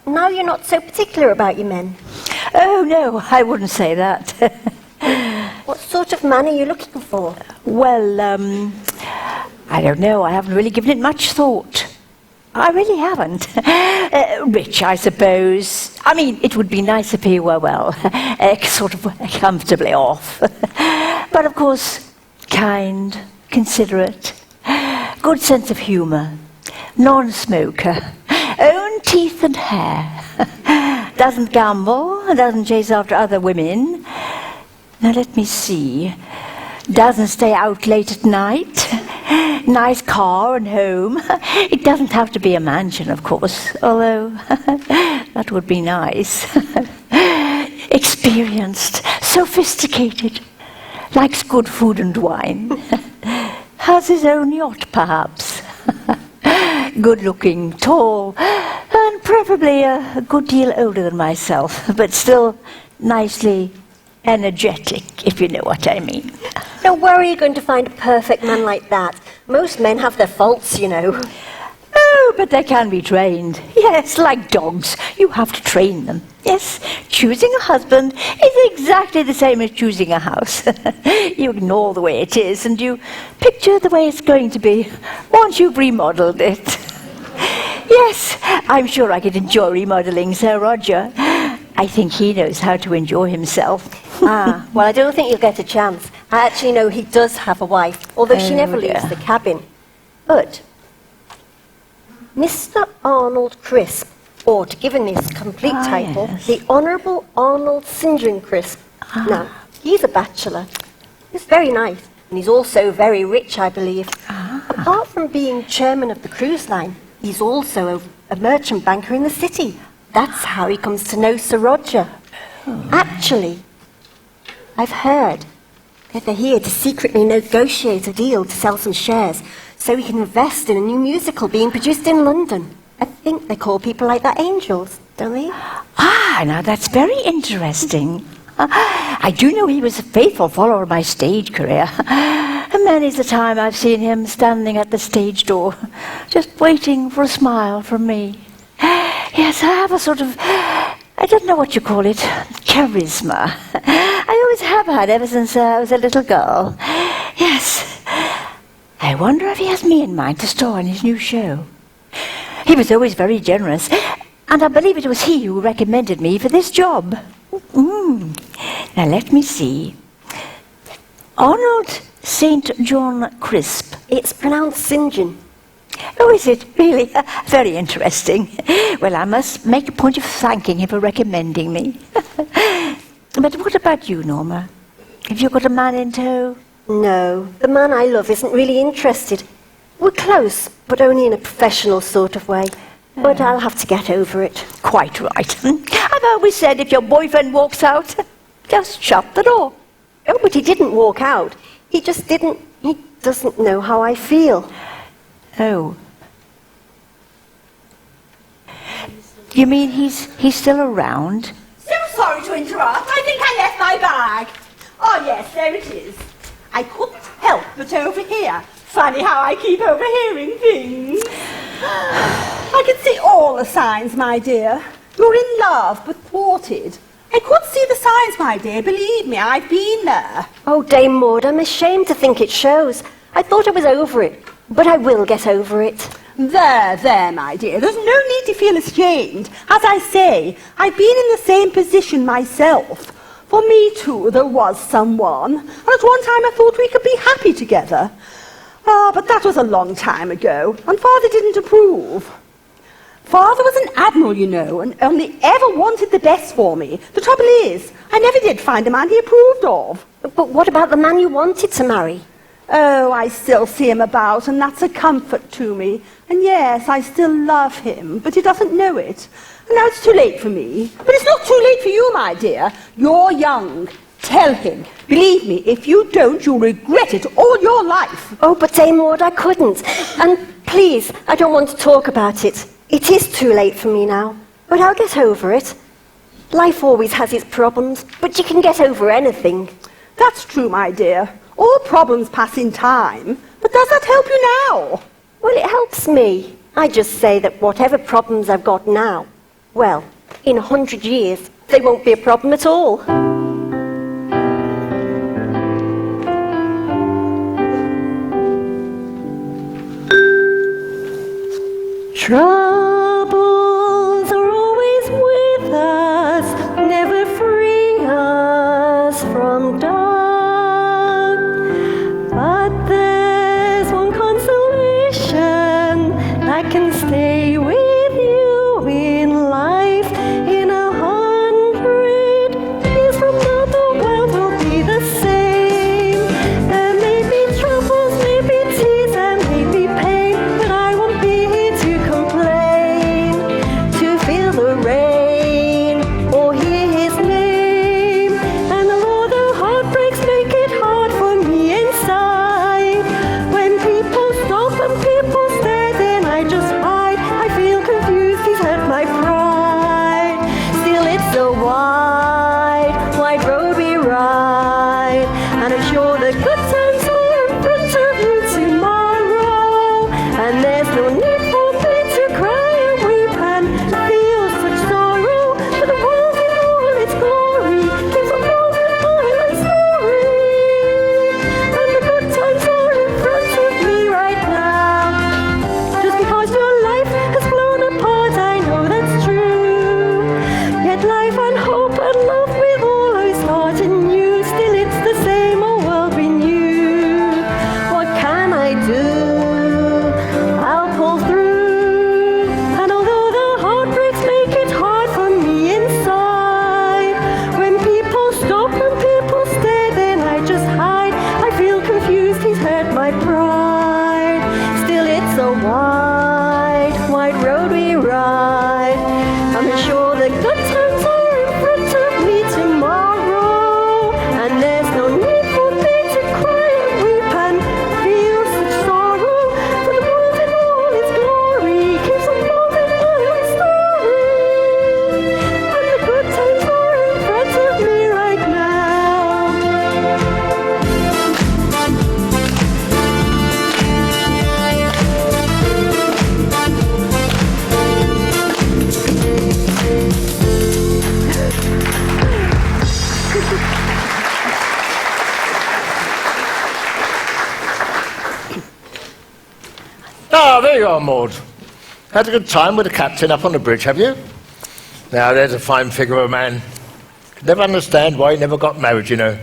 now you're not so particular about your men. Oh, no, I wouldn't say that. What sort of man are you looking for? Well, I don't know. I haven't really given it much thought. I really haven't. Rich, I suppose. I mean, it would be nice if he were, well, sort of comfortably off. But of course, kind, considerate, good sense of humour, non-smoker, own teeth and hair, doesn't gamble, doesn't chase after other women. Now let me see. Doesn't stay out late at night. Nice car and home. It doesn't have to be a mansion, of course, although that would be nice. Experienced, sophisticated, likes good food and wine. Has his own yacht, perhaps. Good-looking, tall, and preferably a good deal older than myself, but still nicely energetic, if you know what I mean. Now, where are you going to find a perfect man like that? Most men have their faults, you know. Oh, but they can be trained. Yes, like dogs. You have to train them. Yes, choosing a husband is exactly the same as choosing a house. You ignore the way it is and you picture the way it's going to be once you've remodeled it. Yes, I'm sure I could enjoy remodeling Sir Roger. I think he knows how to enjoy himself. Well, I don't think you'll get a chance. I actually know he does have a wife, although she never leaves the cabin. But Mr. Arnold Crisp, or to give him his complete title, yes. the Honourable Arnold St. John Crisp. Now, he's a bachelor. He's very nice, and he's also very rich, I believe. Apart from being chairman of the cruise line, he's also a merchant banker in the city. That's how he comes to know Sir Roger. Actually, I've heard They're here to secretly negotiate a deal to sell some shares so we can invest in a new musical being produced in London. I think they call people like that angels, don't they? Ah, now that's very interesting. I do know he was a faithful follower of my stage career. And many's the time I've seen him standing at the stage door, just waiting for a smile from me. Yes, I have a sort of, I don't know what you call it, charisma. I always have had ever since I was a little girl. Yes. I wonder if he has me in mind to star in his new show. He was always very generous, and I believe it was he who recommended me for this job. Now let me see. Arnold St. John Crisp. It's pronounced St. John. Oh, is it? Really? Very interesting. Well, I must make a point of thanking him for recommending me. But what about you, Norma? Have you got a man in tow? No, the man I love isn't really interested. We're close, but only in a professional sort of way. But I'll have to get over it. Quite right. I've always said if your boyfriend walks out, just shut the door. Oh, but he didn't walk out. He doesn't know how I feel. Oh. You mean he's still around? So sorry to interrupt. I think I left my bag. Oh, yes, there it is. I couldn't help but overhear. Funny how I keep overhearing things. I can see all the signs, my dear. You're in love, but thwarted. I could see the signs, my dear. Believe me, I've been there. Oh, Dame Maud, I'm ashamed to think it shows. I thought I was over it, but I will get over it. There, my dear. There's no need to feel ashamed. As I say, I've been in the same position myself. For me, too, there was someone. And at one time I thought we could be happy together. But that was a long time ago, and Father didn't approve. Father was an admiral, you know, and only ever wanted the best for me. The trouble is, I never did find a man he approved of. But what about the man you wanted to marry? Oh, I still see him about, and that's a comfort to me. And yes, I still love him, but he doesn't know it. And now it's too late for me. But it's not too late for you, my dear. You're young. Tell him. Believe me, if you don't, you'll regret it all your life. Oh, but Dame Maud, I couldn't. And please, I don't want to talk about it. It is too late for me now. But I'll get over it. Life always has its problems, but you can get over anything. That's true, my dear. All problems pass in time. But does that help you now? Well, it helps me. I just say that whatever problems I've got now, well, in 100 years, they won't be a problem at all. Troubles are always with us, never free us from dark. But there's one consolation that can stay with you in life. In 100 years from now, the world will be the same. There may be troubles, maybe tears, and maybe pain, but I won't be here to complain, to feel the rain or hear his name. And although the heartbreaks make it hard for me inside, when people stop and people stare, then I just hide. I feel confused, he's hurt my pride. Still it's a wide, wide road we ride, and I'm sure the good times are in front of you tomorrow. And there's no need for me to cry and weep and feel such sorrow, for the world in all its glory gives a golden island story. And the good times are in front of me right now. Just because your life has blown apart, I know that's true. Yet life and hope and love with all I start anew. Still it's the same old world we knew. What can I do? I'll pull through. And although the heartbreaks make it hard for me inside, when people stop and people stare, then I just hide. I feel confused, he's hurt my pride. Still it's a wide, wide road we ride. I'm sure the good times are in front of me tomorrow, and there's no need for me Ah, there you are, Maud. Had a good time with the captain up on the bridge, have you? Now, there's a fine figure of a man. Could never understand why he never got married, you know.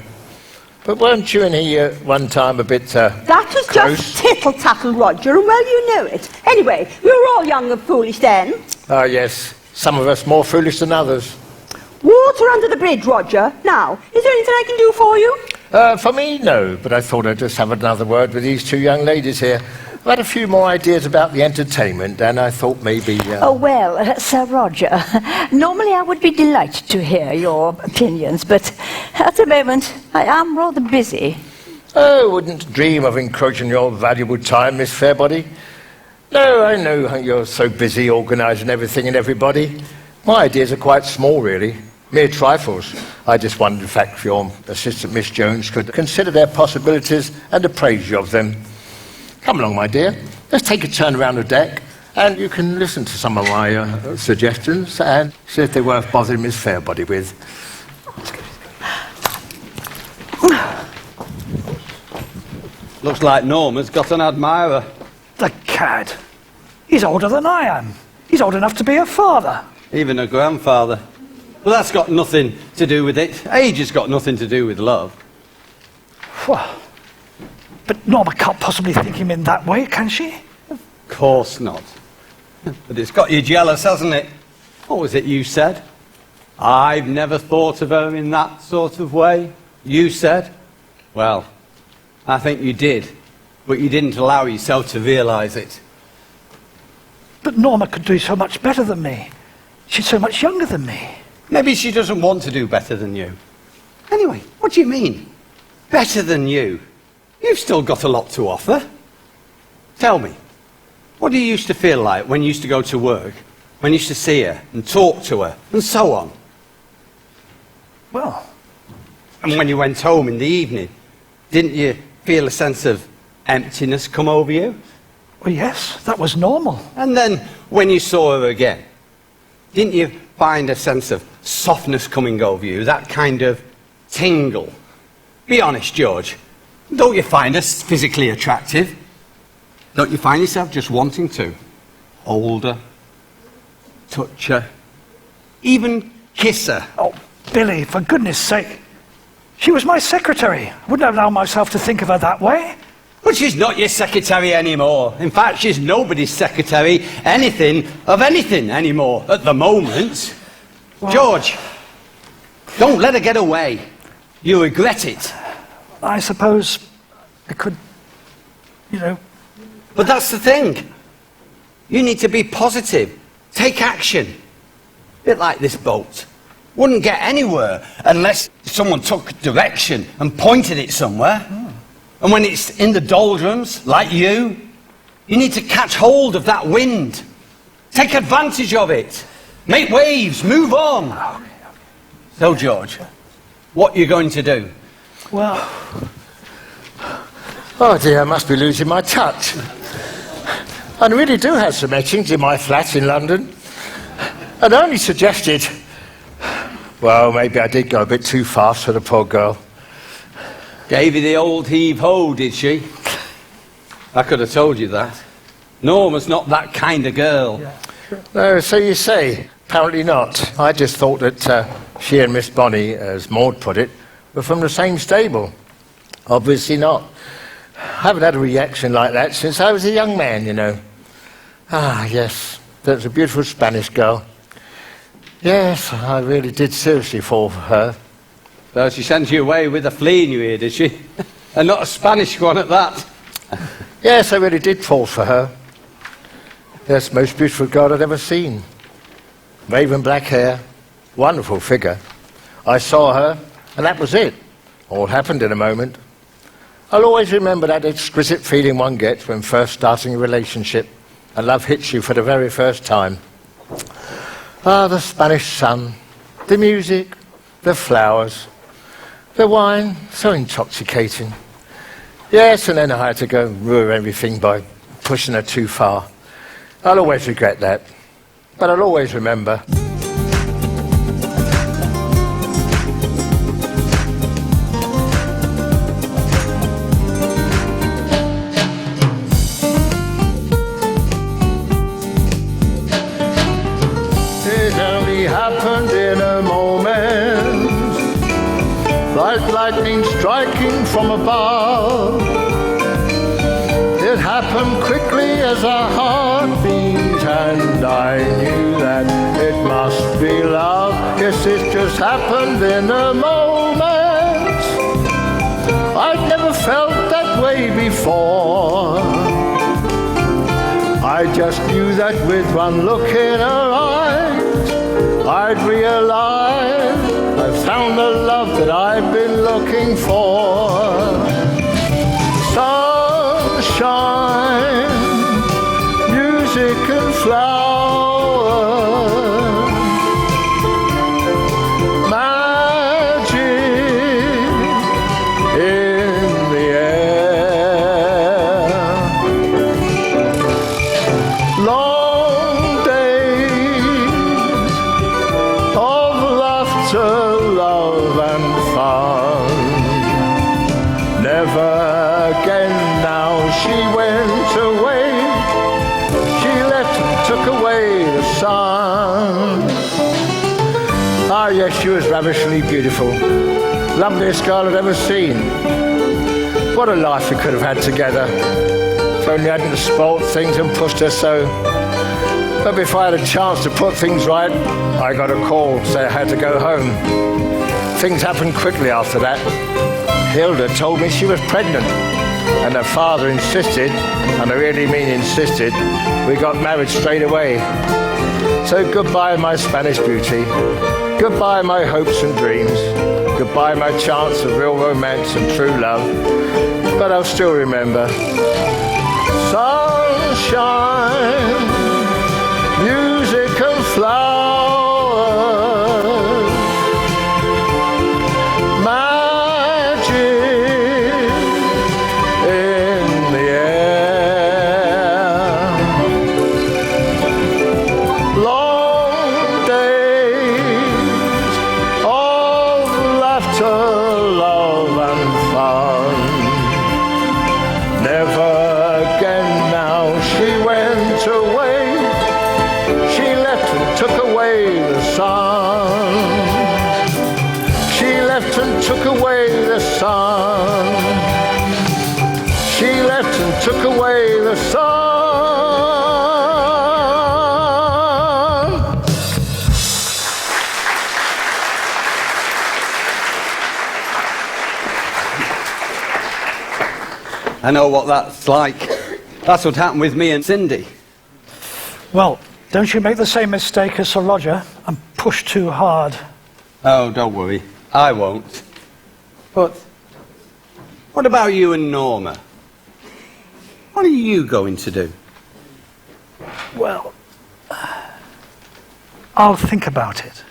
But weren't you and he one time a bit That was close? just tittle-tattle, Roger, and well you know it. Anyway, we were all young and foolish then. Ah, yes. Some of us more foolish than others. Water under the bridge, Roger. Now, is there anything I can do for you? For me, no. But I thought I'd just have another word with these two young ladies here. I've had a few more ideas about the entertainment, and I thought maybe... Oh, well, Sir Roger, normally I would be delighted to hear your opinions, but at the moment I am rather busy. Oh, wouldn't dream of encroaching your valuable time, Miss Fairbody. No, I know you're so busy organising everything and everybody. My ideas are quite small, really. Mere trifles. I just wondered, in fact, if your assistant, Miss Jones, could consider their possibilities and appraise you of them. Come along, my dear. Let's take a turn around the deck, and you can listen to some of my suggestions and see if they're worth bothering Miss Fairbody with. Looks like Norma's got an admirer. The cad. He's older than I am. He's old enough to be a father. Even a grandfather. Well, that's got nothing to do with it. Age has got nothing to do with love. Well, but Norma can't possibly think him in that way, can she? Of course not. But it's got you jealous, hasn't it? What was it you said? I've never thought of her in that sort of way. You said? Well, I think you did. But you didn't allow yourself to realise it. But Norma could do so much better than me. She's so much younger than me. Maybe she doesn't want to do better than you. Anyway, what do you mean? Better than you? You've still got a lot to offer. Tell me, what do you used to feel like when you used to go to work, when you used to see her and talk to her, and so on? Well... And when you went home in the evening, didn't you feel a sense of emptiness come over you? Well, yes, that was normal. And then, when you saw her again, didn't you find a sense of softness coming over you, that kind of tingle? Be honest, George. Don't you find her physically attractive? Don't you find yourself just wanting to hold her, touch her, even kiss her? Oh, Billy, for goodness sake. She was my secretary. I wouldn't allow myself to think of her that way. But she's not your secretary anymore. In fact, she's nobody's secretary, anything anymore at the moment. Well, George, don't let her get away. You'll regret it. I suppose I could, But that's the thing. You need to be positive. Take action. A bit like this boat. Wouldn't get anywhere unless someone took direction and pointed it somewhere. And when it's in the doldrums, like you need to catch hold of that wind. Take advantage of it. Make waves. Move on. Okay. So, George, what are you going to do? Well... Oh dear, I must be losing my touch. I really do have some etchings in my flat in London. And I only suggested... Well, maybe I did go a bit too fast for the poor girl. Gave you the old heave-ho, did she? I could have told you that. Norma's not that kind of girl. Yeah. No, so you say. Apparently not. I just thought that she and Miss Bonnie, as Maud put it, were from the same stable. Obviously not. I haven't had a reaction like that since I was a young man, you know. Ah, yes, that's a beautiful Spanish girl. Yes, I really did seriously fall for her. So she sent you away with a flea in your ear, did she? And not a Spanish one at that. Yes, I really did fall for her. Yes, the most beautiful girl I'd ever seen. Raven black hair, wonderful figure. I saw her, and that was it. All happened in a moment. I'll always remember that exquisite feeling one gets when first starting a relationship and love hits you for the very first time. Ah, the Spanish sun, the music, the flowers, the wine, so intoxicating. Yes, and then I had to go and ruin everything by pushing her too far. I'll always regret that, but I'll always remember. quickly happened in a moment, like lightning striking from above. It happened quickly as a heart beat, and I knew that it must be love. Yes, it just happened in a moment. I'd never felt that way before. I just knew that with one look in her eyes, I'd realize I found the love that I've been looking for. Sunshine, music and flowers, magic in the air. Long days of laughter, love and fun. Never again now she went away. She left and took away the sun. Ah, yes, she was ravishingly beautiful. Loveliest girl I'd ever seen. What a life we could have had together. If only I hadn't spoilt things and pushed her so. But before I had a chance to put things right, I got a call to say I had to go home. Things happened quickly after that. Hilda told me she was pregnant, and her father insisted, and I really mean insisted, we got married straight away. So goodbye, my Spanish beauty. Goodbye, my hopes and dreams. Goodbye, my chance of real romance and true love. But I'll still remember. Sunshine, music and flowers, magic in the air. Long days of laughter, love and fun. Never again now she went away. She left and took away the sun. She left and took away the sun. She left and took away the sun. I know what that's like. That's what happened with me and Cindy. Well, don't you make the same mistake as Sir Roger and push too hard. Oh, don't worry. I won't. But what about you and Norma? What are you going to do? Well, I'll think about it.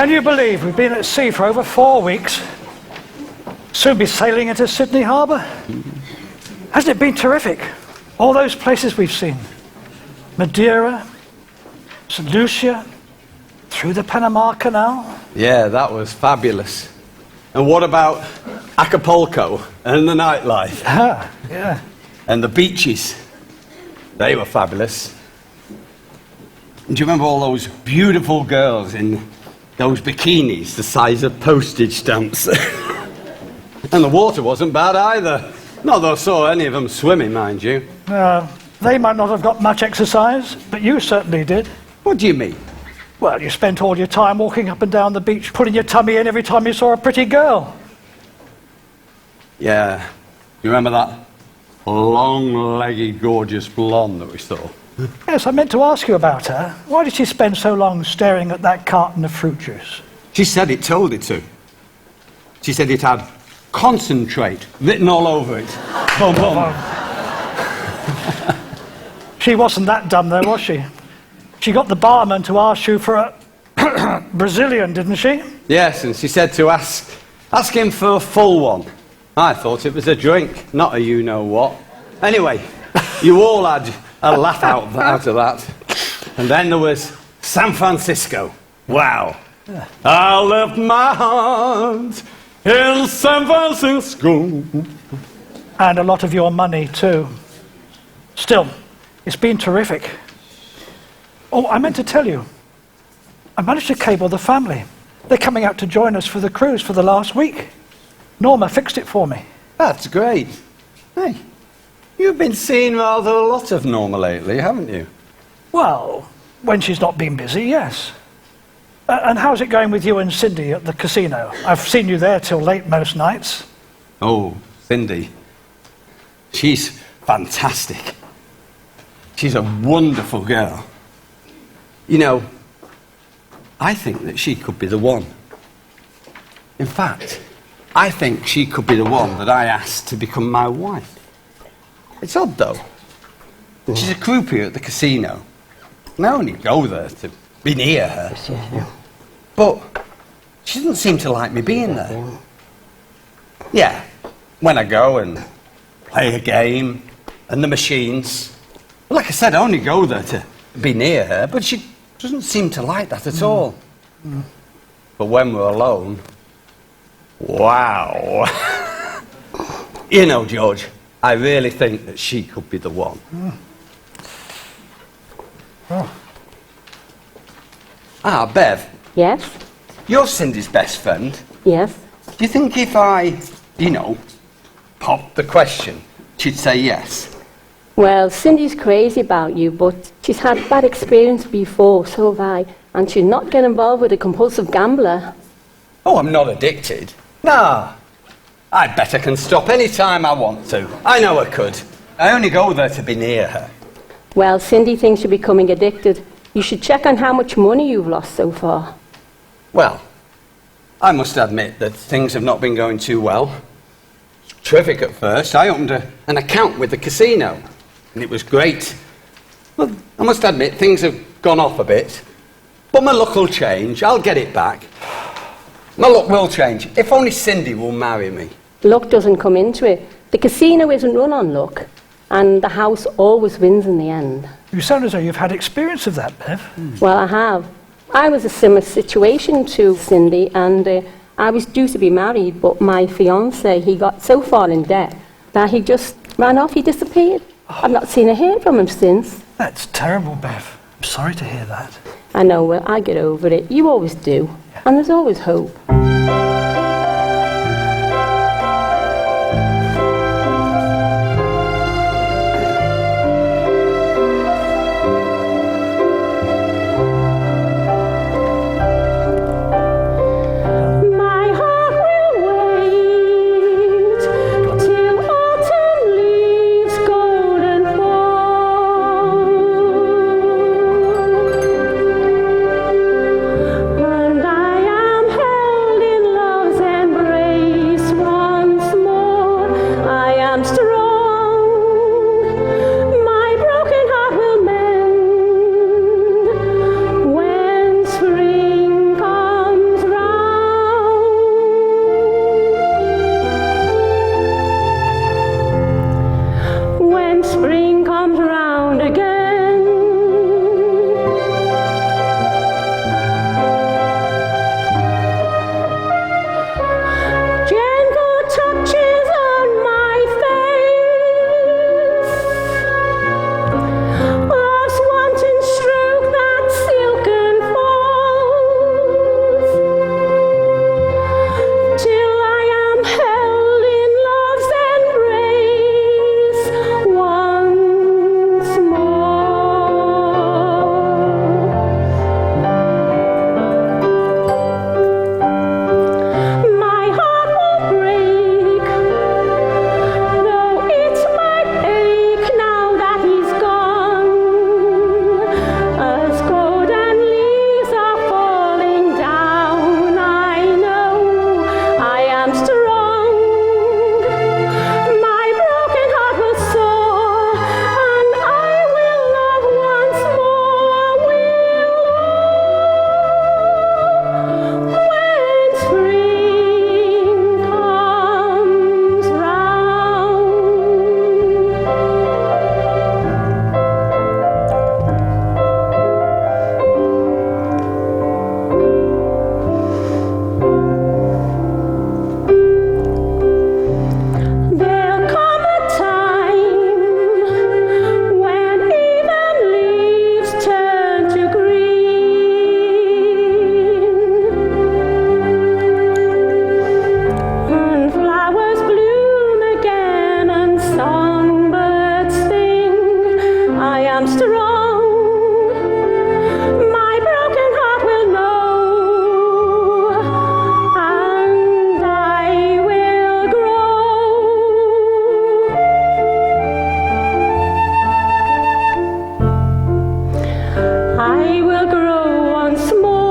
Can you believe we've been at sea for over 4 weeks? Soon be sailing into Sydney Harbour? Hasn't it been terrific? All those places we've seen. Madeira, St. Lucia, through the Panama Canal. Yeah, that was fabulous. And what about Acapulco and the nightlife? Ah, yeah. And the beaches. They were fabulous. And do you remember all those beautiful girls in those bikinis the size of postage stamps? And the water wasn't bad either. Not that I saw any of them swimming, mind you. They might not have got much exercise, but you certainly did. What do you mean? Well, you spent all your time walking up and down the beach, putting your tummy in every time you saw a pretty girl. Yeah. You remember that long-legged, gorgeous blonde that we saw? Yes, I meant to ask you about her. Why did she spend so long staring at that carton of fruit juice? She said it told it to. She said it had concentrate written all over it. Boom, boom. She wasn't that dumb, though, was she? She got the barman to ask you for a Brazilian, didn't she? Yes, and she said to ask him for a full one. I thought it was a drink, not a you-know-what. Anyway, you all had a laugh out of that. And then there was San Francisco. Wow. I left my heart in San Francisco. And a lot of your money, too. Still, it's been terrific. Oh, I meant to tell you. I managed to cable the family. They're coming out to join us for the cruise for the last week. Norma fixed it for me. That's great. Hey, you've been seeing rather a lot of Norma lately, haven't you? Well, when she's not been busy, yes. And how's it going with you and Cindy at the casino? I've seen you there till late most nights. Oh, Cindy. She's fantastic. She's a wonderful girl. You know, I think that she could be the one. In fact, I think she could be the one that I asked to become my wife. It's odd, though. She's a croupier at the casino. And I only go there to be near her. But she doesn't seem to like me being there. Yeah, when I go and play a game and the machines. Like I said, I only go there to be near her, but she doesn't seem to like that at all. But when we're alone, wow. You know, George, I really think that she could be the one. Ah, Bev. Yes? You're Cindy's best friend. Yes. Do you think if I, popped the question, she'd say yes? Well, Cindy's crazy about you, but she's had bad experience before, so have I. And she'll not get involved with a compulsive gambler. Oh, I'm not addicted. Nah. I bet I can stop any time I want to. I know I could. I only go there to be near her. Well, Cindy thinks you're becoming addicted. You should check on how much money you've lost so far. Well, I must admit that things have not been going too well. Terrific at first. I opened an account with the casino, and it was great. Well, I must admit, things have gone off a bit. But my luck will change. I'll get it back. My luck will change. If only Cindy will marry me. Luck doesn't come into it. The casino isn't run on luck, and the house always wins in the end. You sound as though you've had experience of that, Bev. Well, I have. I was a similar situation to Cindy, and I was due to be married, but my fiancé, he got so far in debt that he just ran off, he disappeared. I've not seen a hair from him since. That's terrible, Bev. I'm sorry to hear that. I know, well, I get over it. You always do. Yeah. And there's always hope. And I am held am strong. My broken heart will know, and I will grow. I will grow once more.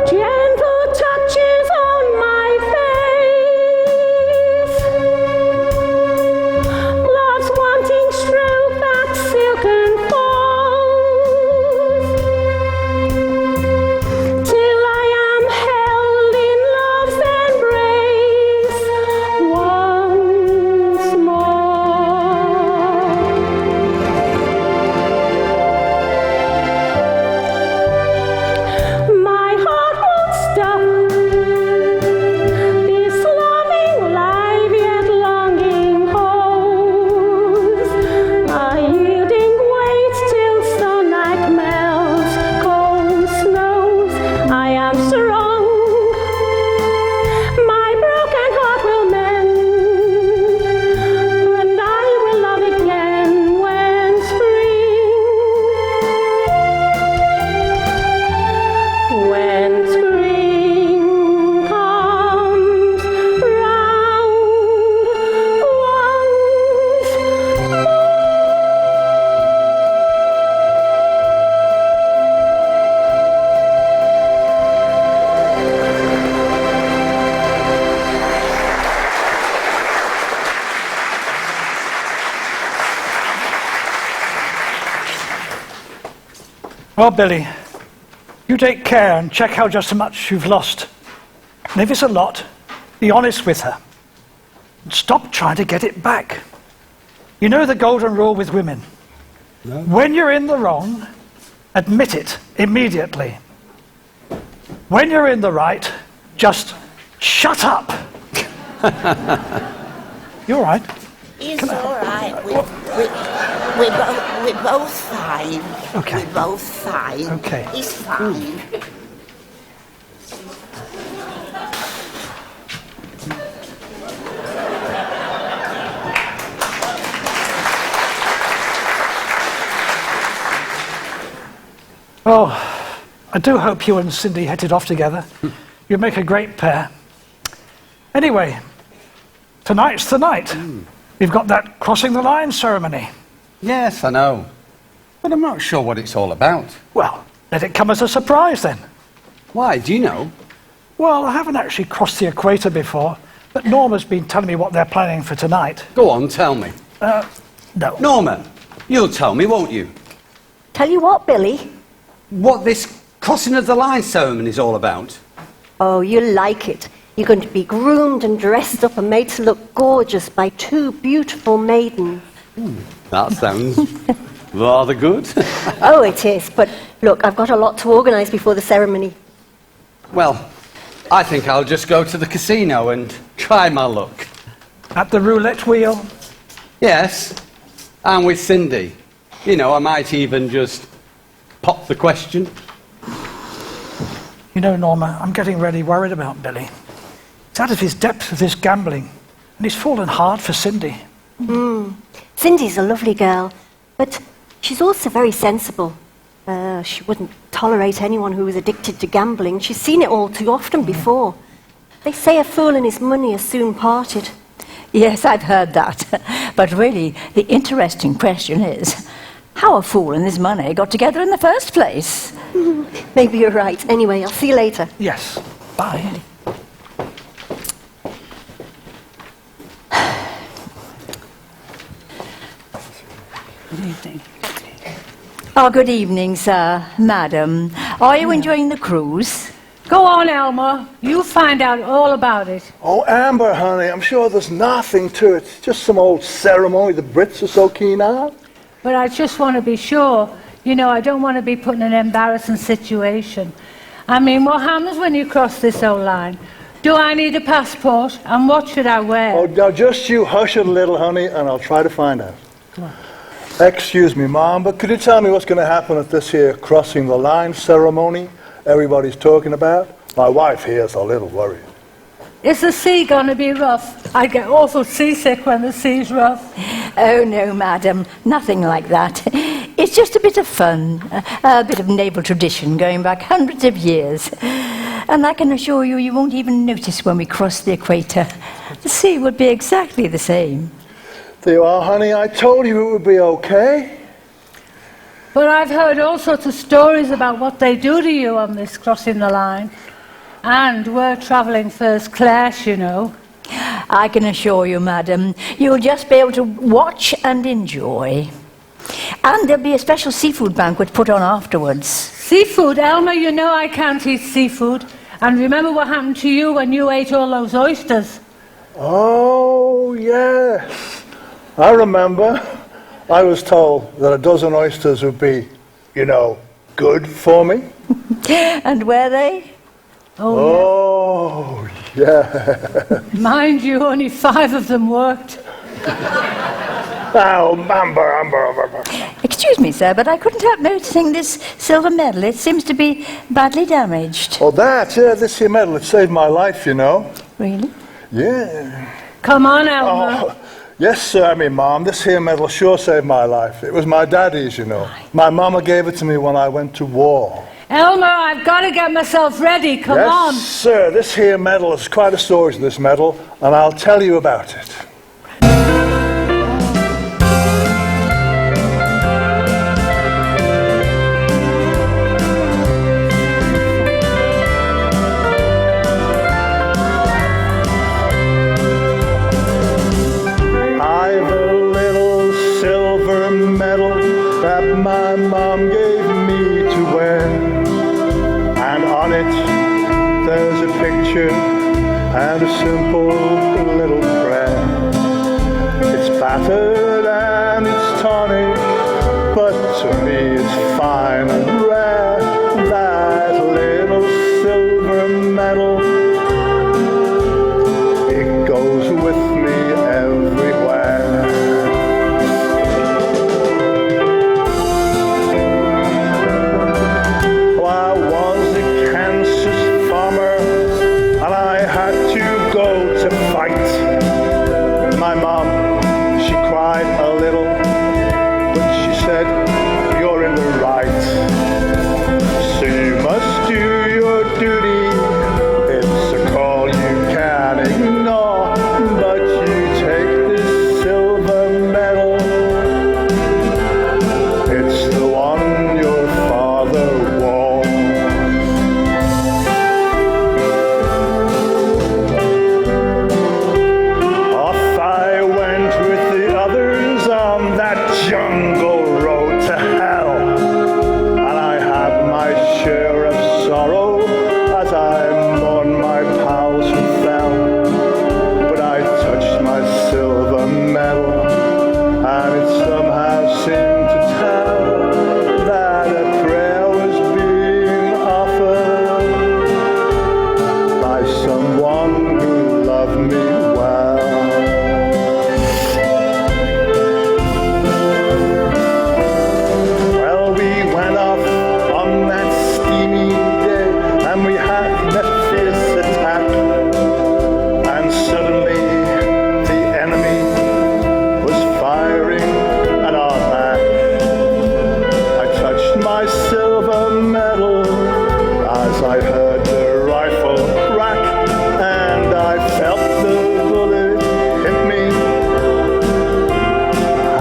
Gentle touches on my face, love's wanting stroke that silken folds, till I am held in love's embrace once more. My heart won't stop this loving life, yet longing holds. A yielding waits till sunlight melts cold snows. I am strong. My broken heart will mend, and I will love again when spring comes round once Well, Billy, you take care and check how just how much you've lost. And if it's a lot, be honest with her. And stop trying to get it back. You know the golden rule with women. No. When you're in the wrong, admit it immediately. When you're in the right, just shut up. You all right? He's all right. We're both fine. Okay. We're both fine. Okay. He's fine. Oh, I do hope you and Cindy hit it off together. You make a great pair. Anyway, tonight's the night. We've got that crossing the line ceremony. Yes, I know. But I'm not sure what it's all about. Well, let it come as a surprise then. Why, do you know? Well, I haven't actually crossed the equator before, but Norma's been telling me what they're planning for tonight. Go on, tell me. No. Norma, you'll tell me, won't you? Tell you what, Billy? What this crossing of the line ceremony is all about. Oh, you'll like it. You're going to be groomed and dressed up and made to look gorgeous by two beautiful maidens. That sounds rather good. Oh, it is. But look, I've got a lot to organise before the ceremony. Well, I think I'll just go to the casino and try my luck. At the roulette wheel? Yes, and with Cindy. You know, I might even just pop the question. You know, Norma, I'm getting really worried about Billy. He's out of his depth with this gambling, and he's fallen hard for Cindy. Cindy's a lovely girl, but she's also very sensible. She wouldn't tolerate anyone who was addicted to gambling. She's seen it all too often before. They say a fool and his money are soon parted. Yes, I've heard that. But really, the interesting question is, how a fool and his money got together in the first place? Maybe you're right. Anyway, I'll see you later. Yes. Bye. Good evening. Oh, good evening, sir. Madam, are you enjoying the cruise? Go on, Elmer. You find out all about it. Oh, Amber, honey, I'm sure there's nothing to it. It's just some old ceremony the Brits are so keen on. But I just want to be sure. You know, I don't want to be put in an embarrassing situation. I mean, what happens when you cross this old line? Do I need a passport? And what should I wear? Oh, now just you hush it a little, honey, and I'll try to find out. Come on. Excuse me, Mom, but could you tell me what's going to happen at this here crossing the line ceremony everybody's talking about? My wife here is a little worried. Is the sea going to be rough? I get awful seasick when the sea's rough. Oh, no, madam, nothing like that. It's just a bit of fun, a bit of naval tradition going back hundreds of years. And I can assure you, you won't even notice when we cross the equator. The sea would be exactly the same. There you are, honey. I told you it would be okay. But I've heard all sorts of stories about what they do to you on this crossing the line. And we're travelling first class, you know. I can assure you, madam, you'll just be able to watch and enjoy. And there'll be a special seafood banquet put on afterwards. Seafood? Elmer, you know I can't eat seafood. And remember what happened to you when you ate all those oysters? Oh, yes. I remember. I was told that a dozen oysters would be, you know, good for me. And were they? Oh, yeah. Mind you, only 5 of them worked. Oh, Amber. Excuse me, sir, but I couldn't help noticing this silver medal. It seems to be badly damaged. Oh, this here medal, it saved my life, you know. Really? Yeah. Come on, Elmer. Oh, yes, sir, Mum. This here medal sure saved my life. It was my daddy's, you know. My mama gave it to me when I went to war. Elmer, I've got to get myself ready. Come on. Yes, sir. This here medal is quite a story to this medal, and I'll tell you about it. I've a little silver medal that my mom gave me to wear. And on it, there's a picture and a simple little prayer. It's battered and it's tarnished, but to me it's fine and rare. That little silver medal, it goes with me everywhere. I was a Kansas farmer and I had to go to fight. My mom, she cried a little, but she said, "You're in the right. So you must do your duty. It's a call you can't ignore, but you take this silver medal. It's the one your father wore." Off I went with the others on that jungle road to hell, and I had my share of sorrow as I mourned my pals who fell. But I touched my silver medal, and it somehow seemed to tell that a prayer was being offered by someone who loved me well. Well, we went off on that steamy day, and we had met this attack, and suddenly the enemy was firing at our back. I touched my silver medal as I heard the rifle crack, and I felt the bullet hit me,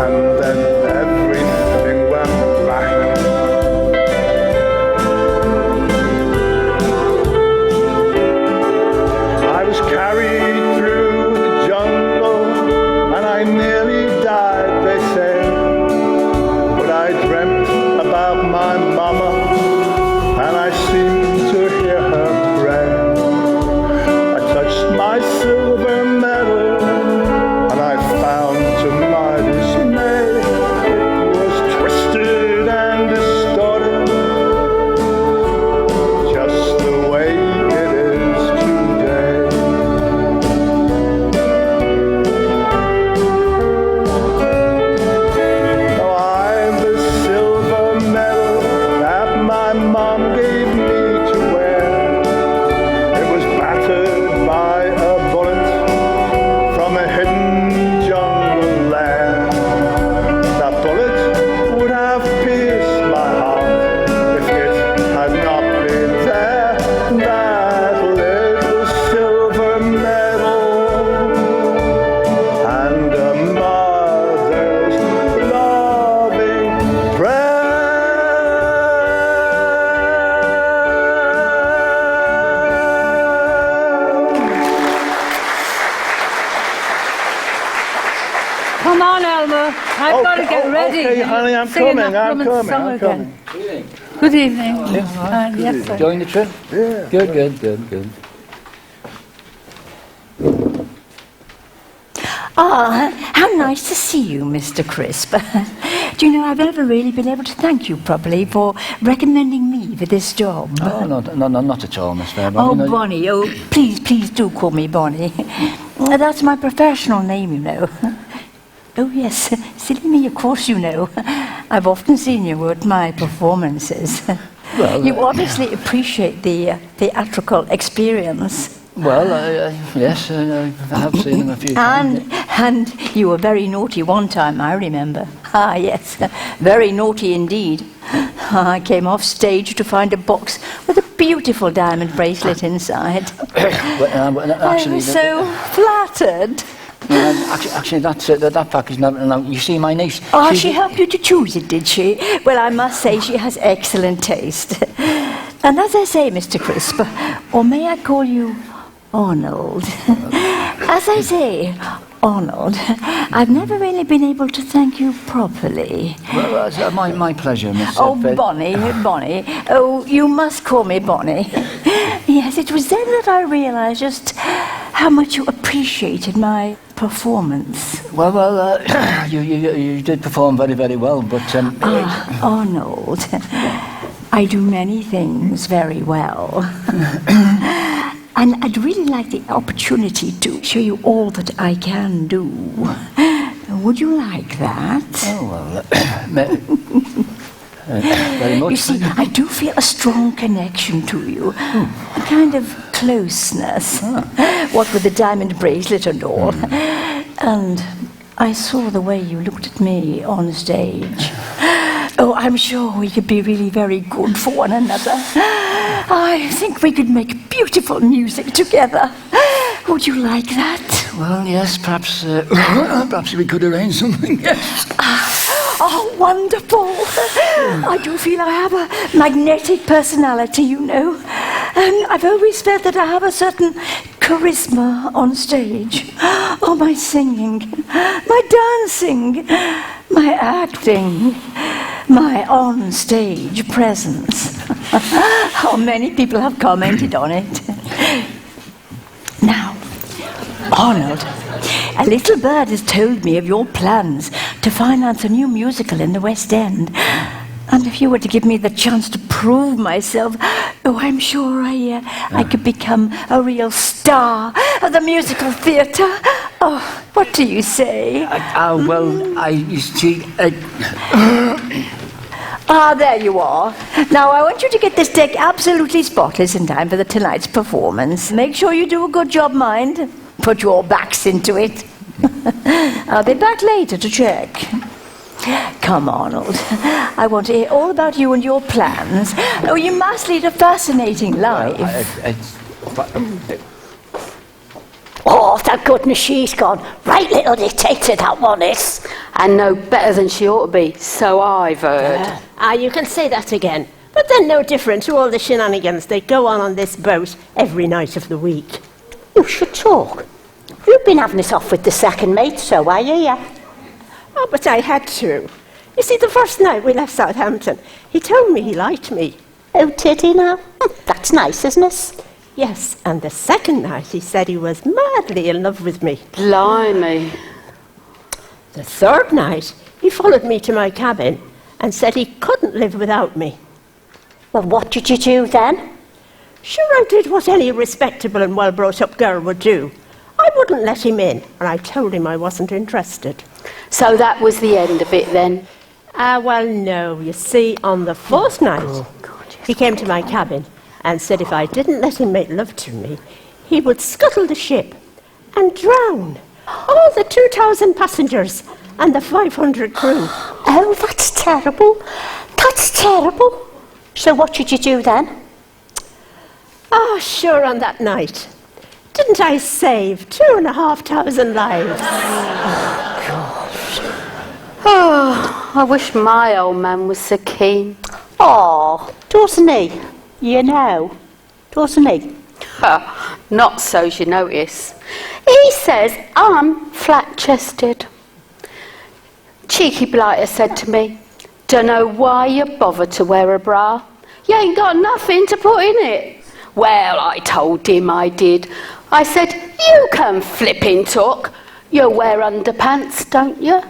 and then everything went black. I was carried through the jungle, and I nearly died, they say. But I dreamt about my mama, and I seemed to hear her pray. I touched my silver medal, and I found to my dismay it was twisted and distorted, just the way it is today. Now I've the silver medal that my mom gave me to wear. It was battered by a Come on, Elmer. I've got to get ready. Okay, honey, I'm Singing coming. that I'm Brumman song coming. again. Good evening. Yes, sir. Enjoying the trip? Yeah. Good. Ah, how nice to see you, Mr. Crisp. Do you know, I've never really been able to thank you properly for recommending me for this job. Oh, not at all, Miss Fairbairn. Oh, You know, Bonnie, oh, please do call me Bonnie. That's my professional name, you know. Oh, yes, silly me, of course you know. I've often seen you at my performances. Well, you obviously appreciate the theatrical experience. Well, yes, I have seen him a few times. And you were very naughty one time, I remember. Ah, yes, very naughty indeed. I came off stage to find a box with a beautiful diamond bracelet inside. Actually, I was so flattered. Actually, that package. Now, you see, my niece. Oh, she helped you to choose it, did she? Well, I must say she has excellent taste. And as I say, Mr. Crisp, or may I call you Arnold? As I say, Arnold, I've never really been able to thank you properly. Well, my pleasure, Miss. Oh, Bonnie. Oh, you must call me Bonnie. Yes, it was then that I realised just how much you appreciated my performance. Well, you did perform very, very well, but... Arnold, I do many things very well. And I'd really like the opportunity to show you all that I can do. Would you like that? Oh, well, very much. You see, I do feel a strong connection to you. A kind of closeness. What with the diamond bracelet and all. And I saw the way you looked at me on stage. Oh, I'm sure we could be really very good for one another. I think we could make beautiful music together. Would you like that? Well, yes, perhaps we could arrange something, yes. Oh, wonderful. I do feel I have a magnetic personality, you know. And I've always felt that I have a certain charisma on stage. Oh, my singing, my dancing, my acting, my on-stage presence. How many people have commented on it. Now, Arnold, a little bird has told me of your plans to finance a new musical in the West End. And if you were to give me the chance to prove myself, oh, I'm sure I could become a real star of the musical theatre. Oh, what do you say? You see... Ah, there you are. Now, I want you to get this deck absolutely spotless in time for the tonight's performance. Make sure you do a good job, mind. Put your backs into it. I'll be back later to check. Come, Arnold. I want to hear all about you and your plans. Oh, you must lead a fascinating life. Oh, thank goodness she's gone. Right little dictator, that one is. And no better than she ought to be, so I've heard. You can say that again. But then no different to all the shenanigans that go on this boat every night of the week. You should talk. You've been having it off with the second mate, so are you, yeah? Oh, but I had to. You see, the first night we left Southampton, he told me he liked me. Oh, did he now? That's nice, isn't it? Yes, and the second night he said he was madly in love with me. Blimey. The third night, he followed me to my cabin and said he couldn't live without me. Well, what did you do then? Sure, I did what any respectable and well-brought-up girl would do. I wouldn't let him in, and I told him I wasn't interested. So that was the end of it then? Well, no. You see, on the fourth night, he came to my cabin and said if I didn't let him make love to me, he would scuttle the ship and drown all the 2,000 passengers and the 500 crew. Oh, that's terrible. That's terrible. So what did you do then? Oh, sure, on that night. Didn't I save 2,500 lives? Oh, I wish my old man was so keen. Oh, doesn't he? You know, doesn't he? Not so's you notice. He says I'm flat-chested. cheeky blighter said to me, "Dunno why you bother to wear a bra. You ain't got nothing to put in it." Well, I told him I did. I said, "You can flipping talk. You wear underpants, don't you?"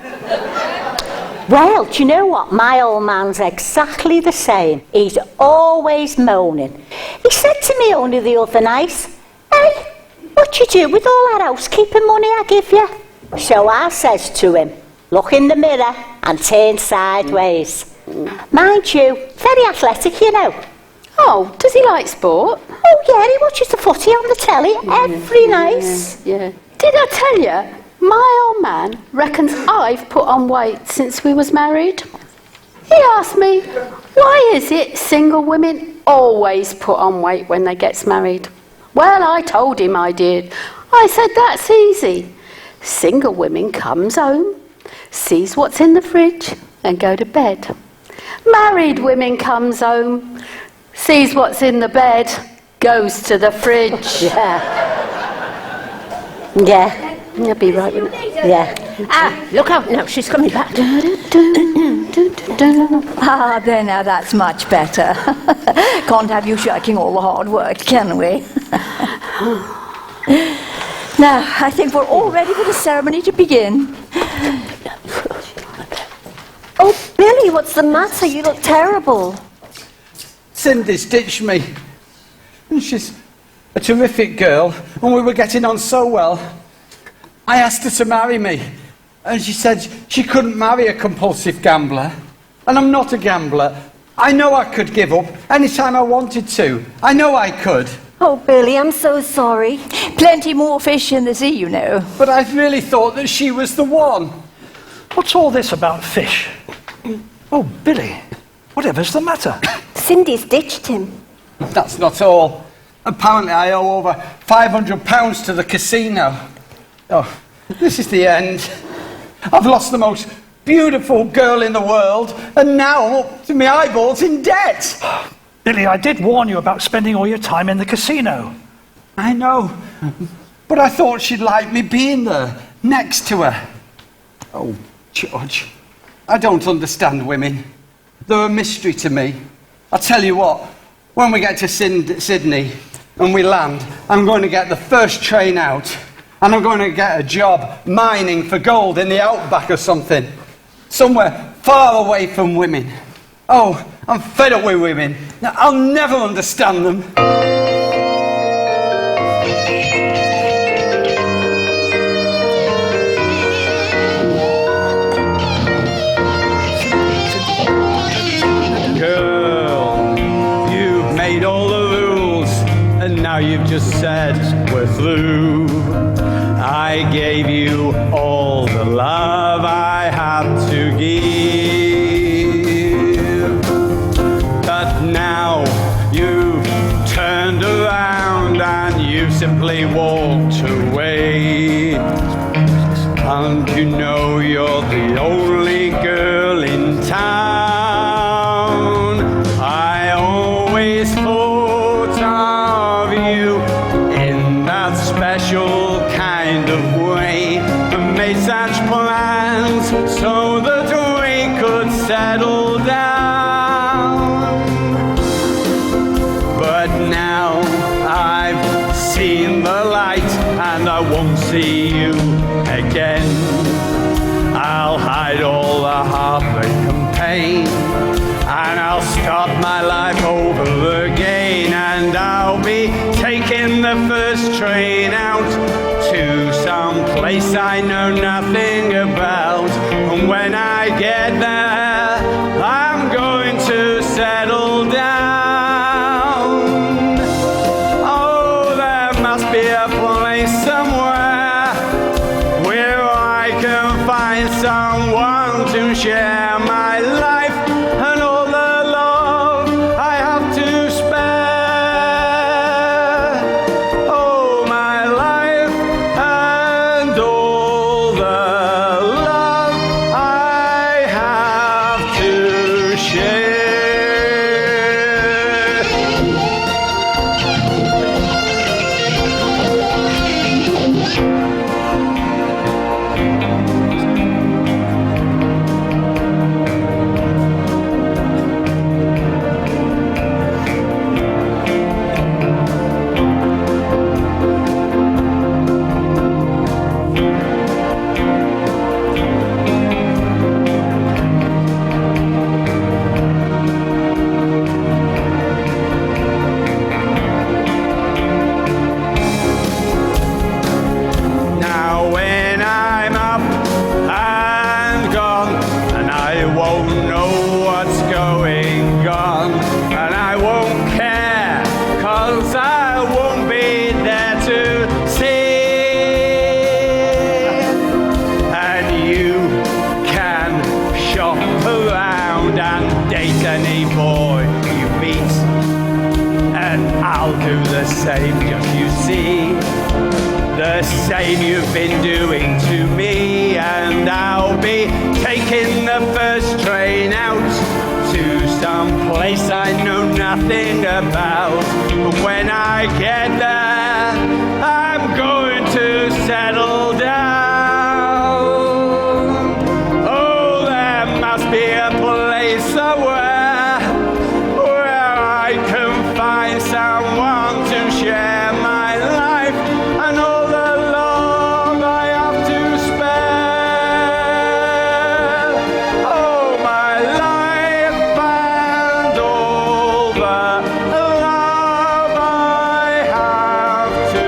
Well, do you know what? My old man's exactly the same. He's always moaning. He said to me only the other night, "Hey, what you do with all that housekeeping money I give you?" So I says to him, "Look in the mirror and turn sideways." Mind you, very athletic, you know. Oh, does he like sport? Oh yeah, he watches the footy on the telly every night. Yeah. Did I tell you, my old man reckons I've put on weight since we was married. He asked me, why is it single women always put on weight when they gets married? Well, I told him I did. I said, that's easy. Single women comes home, sees what's in the fridge and go to bed. Married women comes home, sees what's in the bed, goes to the fridge. Yeah. You'll be right with it. Yeah. Ah, look out now, she's coming back. Ah, there now, that's much better. Can't have you shirking all the hard work, can we? Now, I think we're all ready for the ceremony to begin. Oh, Billy, what's the matter? You look terrible. Cindy's ditched me. And she's a terrific girl, and we were getting on so well. I asked her to marry me, and she said she couldn't marry a compulsive gambler. And I'm not a gambler. I know I could give up anytime I wanted to. I know I could. Oh, Billy, I'm so sorry. Plenty more fish in the sea, you know. But I really thought that she was the one. What's all this about fish? Oh, Billy, whatever's the matter? Cindy's ditched him. That's not all. Apparently I owe over £500 to the casino. Oh, this is the end. I've lost the most beautiful girl in the world, and now I'm up to my eyeballs in debt. Billy, I did warn you about spending all your time in the casino. I know, but I thought she'd like me being there, next to her. Oh, George, I don't understand women. They're a mystery to me. I'll tell you what, when we get to Sydney and we land, I'm going to get the first train out, and I'm going to get a job mining for gold in the outback or something. Somewhere far away from women. Oh, I'm fed up with women. Now, I'll never understand them. Girl, you've made all the rules, and now you've just said we're through. I gave you all the love I had to give, but now you've turned around and you simply walked away. And you know you're the only girl in town. I always thought of you in that special kind of way, and made such plans so that we could settle down. But now I've seen the light and I won't see you again. I'll hide all the heartbreak and pain, and I'll start my life over again, and I'll be taking the first train out to some place I know nothing about. And when I get there, I'm going to settle down. Oh, there must be a place somewhere where I can find someone to share my life and all the love I have to spare. Oh, my life and all the love I have shame you've been doing to me, and I'll be taking the first train out to some place I know nothing about. But when I get there, I'm going to settle down. Oh, there must be a place somewhere where I can find someone to share my life and all the love I have to spare. Oh, my life and all the love I have to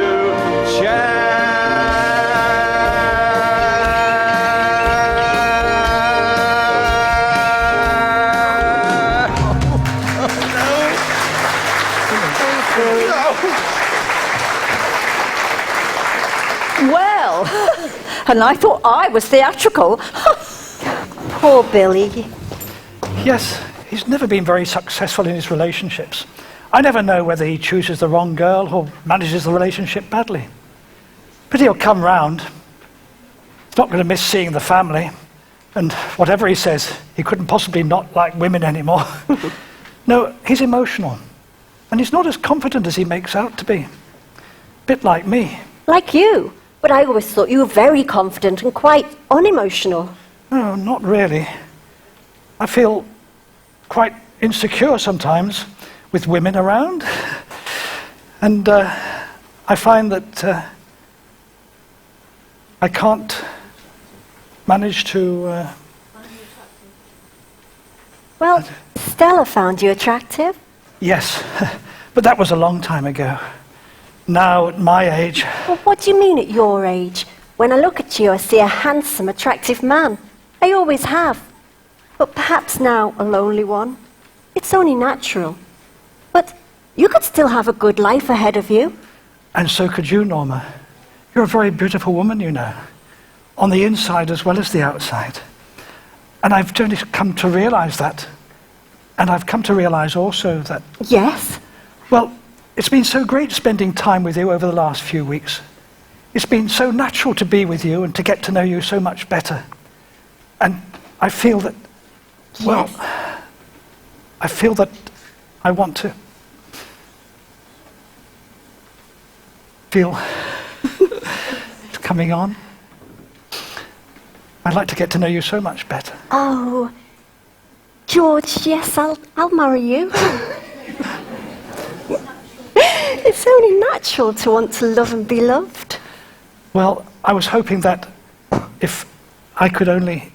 Well, and I thought I was theatrical. Poor Billy. Yes, he's never been very successful in his relationships. I never know whether he chooses the wrong girl or manages the relationship badly. But he'll come round. He's not going to miss seeing the family. And whatever he says, he couldn't possibly not like women anymore. No, he's emotional. And he's not as confident as he makes out to be. Bit like me. Like you. But I always thought you were very confident and quite unemotional. No, not really. I feel quite insecure sometimes with women around. And I find that I can't manage to... Well, Stella found you attractive. Yes, but that was a long time ago. Now, at my age... Well, what do you mean at your age? When I look at you, I see a handsome, attractive man. I always have. But perhaps now a lonely one. It's only natural. But you could still have a good life ahead of you. And so could you, Norma. You're a very beautiful woman, you know. On the inside as well as the outside. And I've only come to realize that. And I've come to realize also that... Yes? Well, it's been so great spending time with you over the last few weeks. It's been so natural to be with you and to get to know you so much better. And I feel that... Well, I feel that I want to... feel... it's coming on. I'd like to get to know you so much better. Oh, George, yes, I'll marry you. It's only natural to want to love and be loved. Well, I was hoping that if I could only...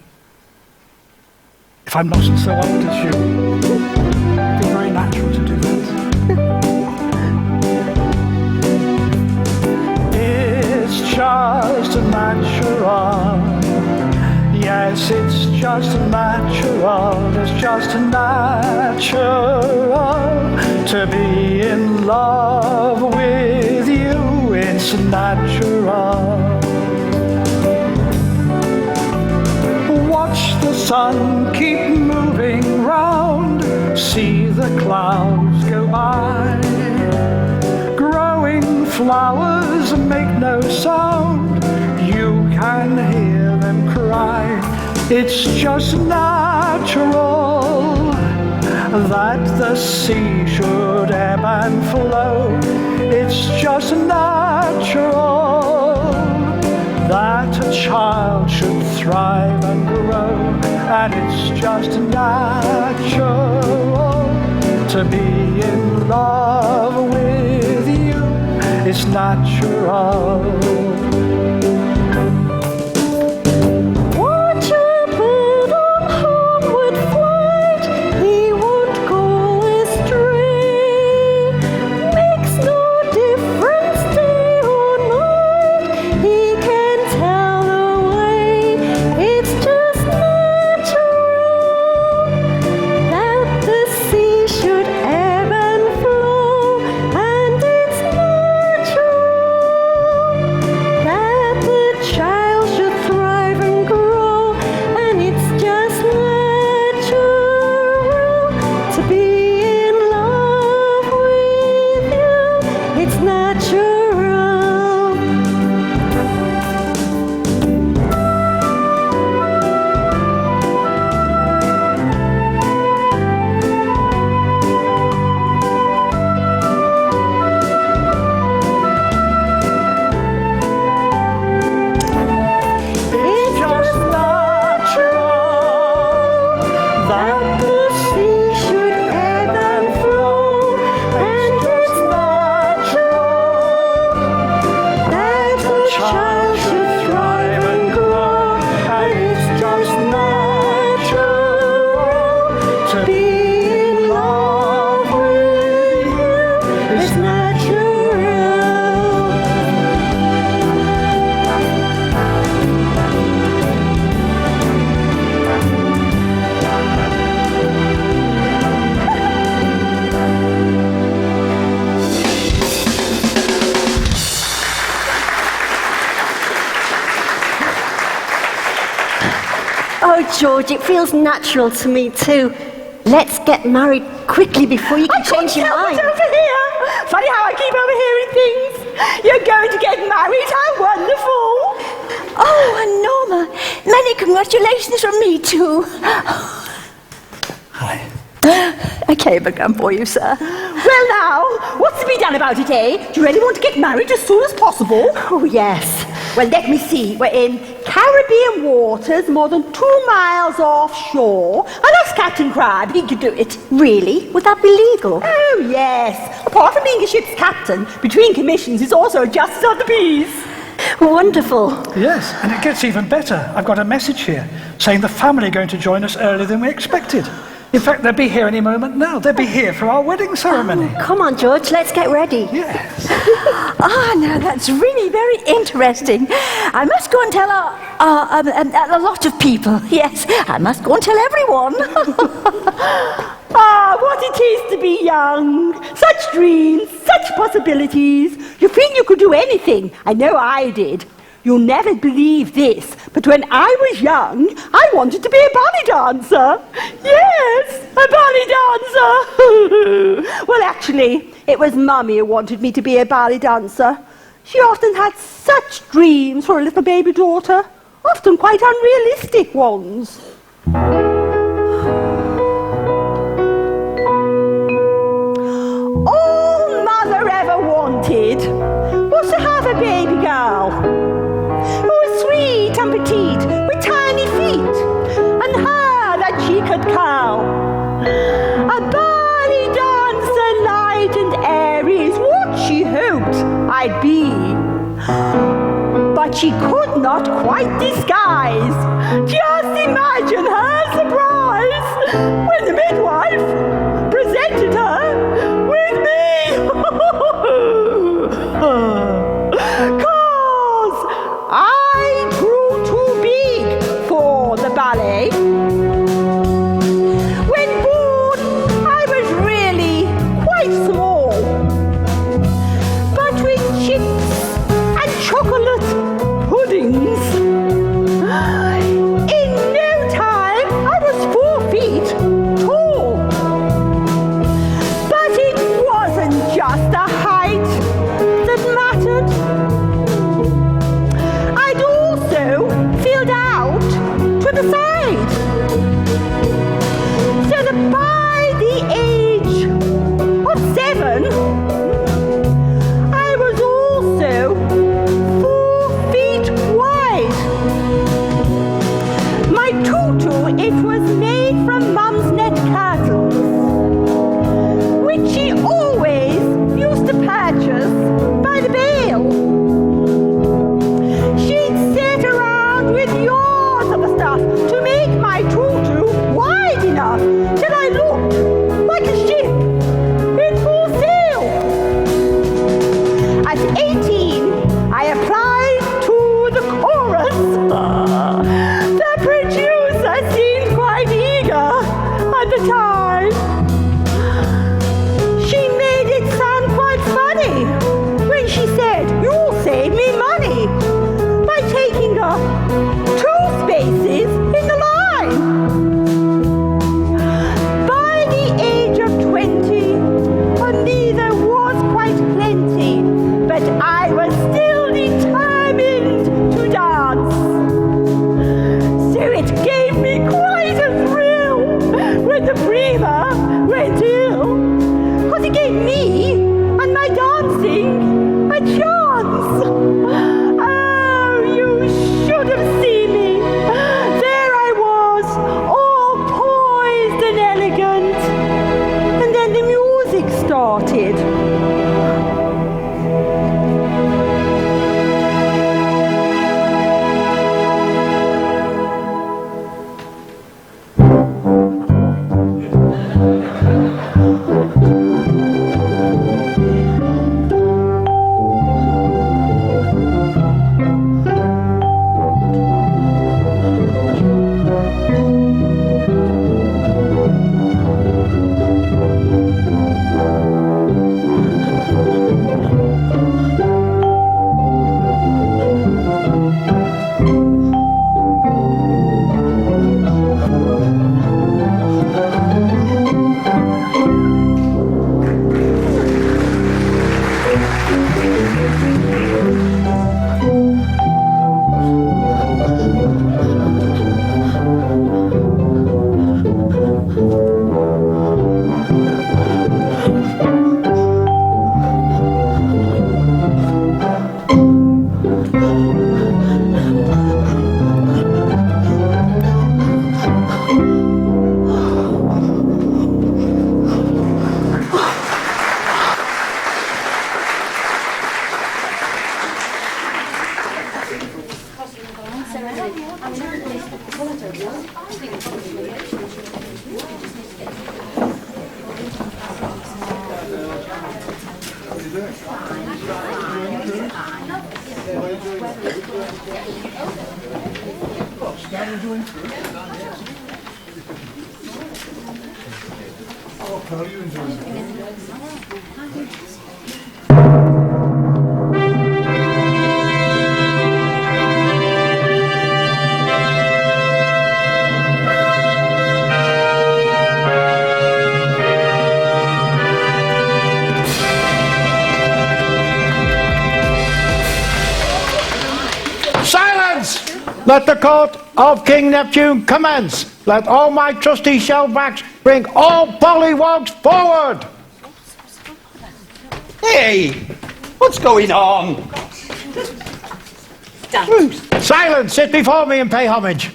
if I'm not so old as you, it'd be very natural to do that. It's just natural. Yes, it's just natural. It's just natural to be in love with you. It's natural. Watch the sun keep moving round. See the clouds go by. Growing flowers make no sound. You can hear them cry. It's just natural that the sea should ebb and flow. It's just natural that a child should thrive and grow. And it's just natural to be in love with you. It's natural. That the Oh, George, it feels natural to me too. Let's get married quickly before you can change your mind. Over here. Funny how I keep overhearing things. You're going to get married. How wonderful. Oh, and Norma, many congratulations from me too. Hi. I came again for you, sir. Well now, what's to be done about it, eh? Do you really want to get married as soon as possible? Oh, yes. Well, let me see. We're in Caribbean waters, more than 2 miles offshore. And ask Captain Crab, he could do it. Really? Would that be legal? Oh, yes. Apart from being a ship's captain, between commissions, he's also a justice of the peace. Wonderful. Yes, and it gets even better. I've got a message here saying the family are going to join us earlier than we expected. In fact, they'll be here any moment now. They'll be here for our wedding ceremony. Oh, come on, George, let's get ready. Yes. Now that's really very interesting. I must go and tell a lot of people. Yes, I must go and tell everyone. What it is to be young. Such dreams, such possibilities. You think you could do anything. I know I did. You'll never believe this, but when I was young, I wanted to be a ballet dancer. Yes, a ballet dancer. Well, actually, it was Mummy who wanted me to be a ballet dancer. She often had such dreams for a little baby daughter, often quite unrealistic ones. All Mother ever wanted was to have a baby girl. Sweet and petite, with tiny feet, and hair that she could curl. A ballet dancer, light and airy, is what she hoped I'd be. But she could not quite disguise. Just imagine her surprise when the midwife presented her with me. 'Cause I grew too big for the ballet. When born, I was really quite small. But with chips and chocolate puddings, in no time I was 4 feet tall. But it wasn't just the height that mattered. I'd also filled out to the side, so that by the age of 7, I was also 4 feet wide. Silence! Let the court of King Neptune commence. Let all my trusty shellbacks bring all pollywogs forward. Hey, what's going on? Silence! Sit before me and pay homage.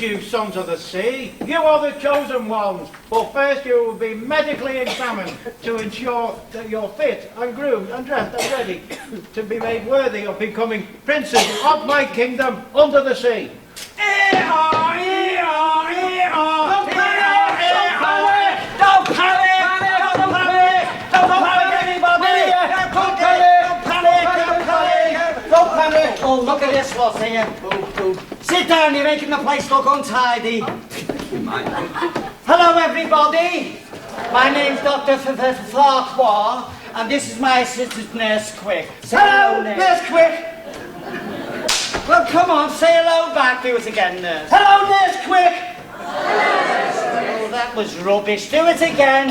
you sons of the sea. You are the chosen ones. But first you will be medically examined to ensure that you're fit and groomed and dressed and ready to be made worthy of becoming princes of my kingdom under the sea. Don't panic, everybody! Don't panic! Oh, look at this lot here. Sit down, you're making the place look untidy. Hello, everybody. My name's Dr. Farquhar, and this is my assistant, Nurse Quick. Say hello, Nurse Quick. Well, come on, say hello back. Do it again, Nurse. Hello, Nurse Quick. Oh, that was rubbish. Do it again.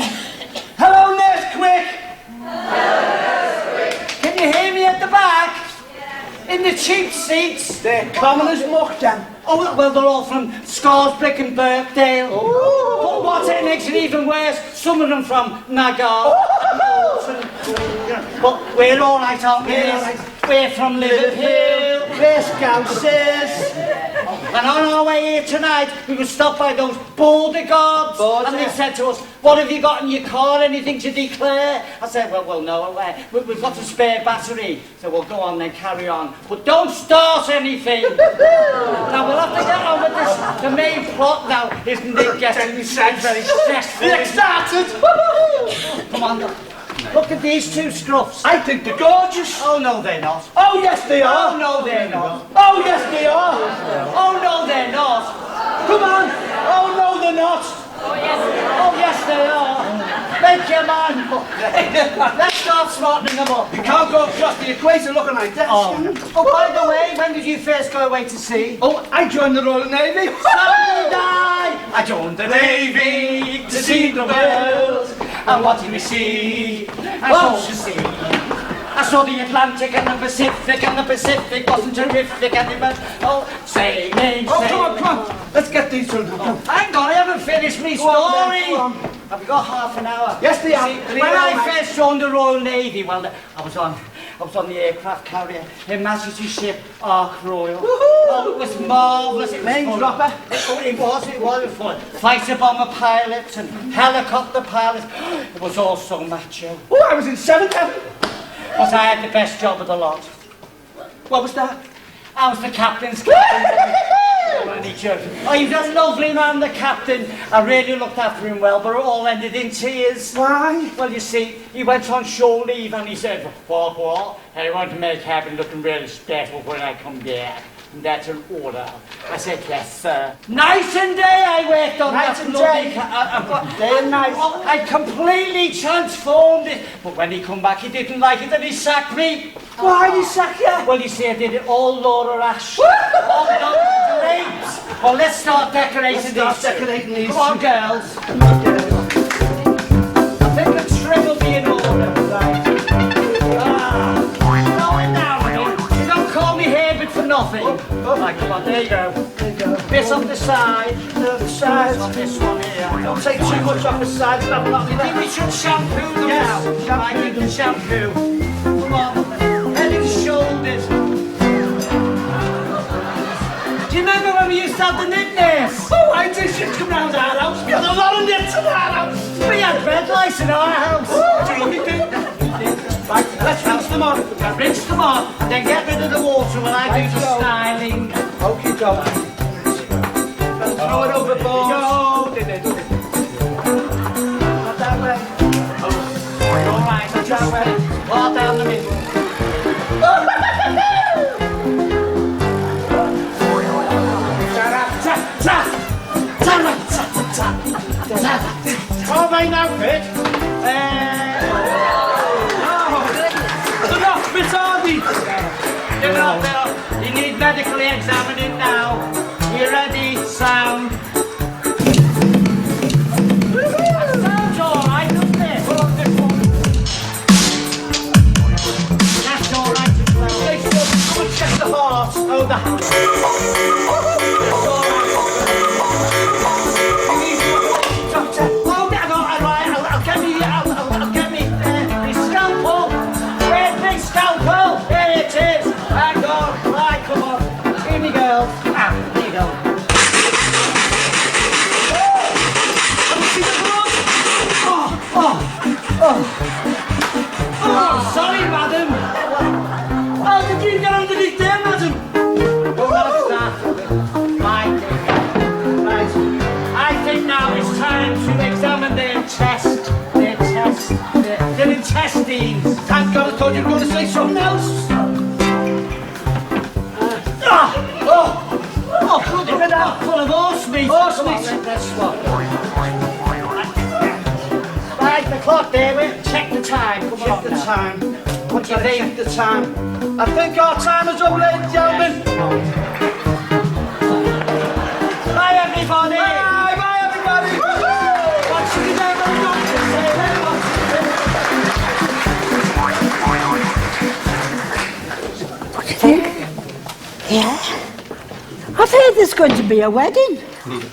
Hello, Nurse Quick. Can you hear me at the back? In the cheap seats? They're common as muck, Dan. Oh, well, they're all from Scarsbrick and Birkdale. But what makes it even worse, some of them from Nagar. But we're all right, aren't we? We're from Liverpool. We're Scousers. And on our way here tonight, we were stopped by those border guards. And they said to us, what have you got in your car? Anything to declare? I said, well, no, we've got a spare battery. So we'll go on then, carry on. But don't start anything. Now, we'll have to get on with this. The main plot now, isn't it? Getting very stressful. Get started. Come on, look at these two scruffs. I think they're gorgeous. Oh, no, they're not. Oh, yes, they are. Oh, no, they're not. Oh, yes, they are. Oh, no, they're not. Come on. Oh, no, they're not. Oh, yes, they are. Thank you, man. Let's start smartening them up. You can't go across the equator looking like that. Oh, by the way, when did you first go away to sea? Oh, I joined the Royal Navy. So did I. I joined the Navy to see the world. And what did we see? I saw the sea. I saw the Atlantic and the Pacific wasn't terrific. And it was, sailing. Come on. Let's get these children. Hang on, I haven't finished my story. Have we got half an hour? Yes, they have. When I first joined the Royal Navy, well, I was on the aircraft carrier, Her Majesty's ship, Ark Royal. Oh, it was marvellous. Name dropper. It was fun. Fighter bomber pilots and helicopter pilots. It was all so macho. Oh, I was in 7th heaven. But I had the best job of the lot. What was that? I was the captain's captain. Oh, he was a lovely man, the captain. I really looked after him well, but it all ended in tears. Why? Well, you see, he went on shore leave and he said, what? I want to make heaven looking really special when I come back. And that's an order. I said, yes, sir. Night and day I worked on that bloody day and night. I completely transformed it. But when he come back, he didn't like it and he sacked me. Why did he sack you? Well, you see, I did it all Laura Ash. All great. Well, let's start decorating these. Come on, girls. I think the trim will be in order. Right. For nothing. Right, come on, there you go. Bit on the side. This one here. Don't take too much off the side. You think we should shampoo them now? I need them shampoo. Come on. Head and shoulders. Do you remember when we used to have the knit nurse? Oh, I did. She'd come round our house. We had a lot of knits in our house. We had red lights in our house. Right, let's rinse them on. Rinse them on, then get rid of the water while I do the styling. Okie dokie. Throw it overboard. Not that way. All right, not that way. Far down the middle. All right now, Fit. They're not. You need medically examining now. You ready? Sound. That sounds all right, doesn't it? That's all right as well. Come and check the heart. Oh, the heart. That's all right. Doctor. Oh, I'll get me scalpel. Where's my scalpel? There it is. Hang on. Right, come on. Here we go. Here you go. thought you were going to say something else. Bloody bit out full of horse meat. Horse meat. Let's swap. Right, the clock, David. Check the time. Come on. Check the time. What do you think? Check the time. I think our time is up, ladies and gentlemen. Bye, everybody. Bye, bye, everybody. What's the name of the doctor? What do you think? Yeah? I've heard there's going to be a wedding.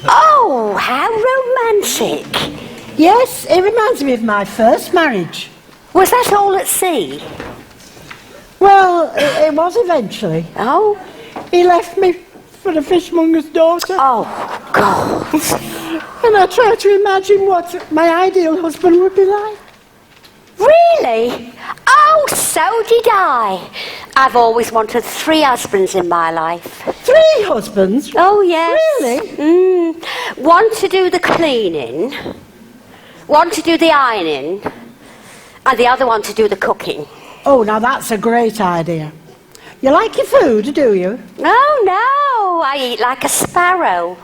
Oh, how romantic. Yes, it reminds me of my first marriage. Was that all at sea? Well, it was eventually. Oh? He left me for the fishmonger's daughter. Oh, God. And I try to imagine what my ideal husband would be like. Really? Oh, so did I. I've always wanted 3 husbands in my life. 3 husbands? Oh, yes. Really? One to do the cleaning, one to do the ironing, and the other one to do the cooking. Oh, now that's a great idea. You like your food, do you? Oh, no, I eat like a sparrow.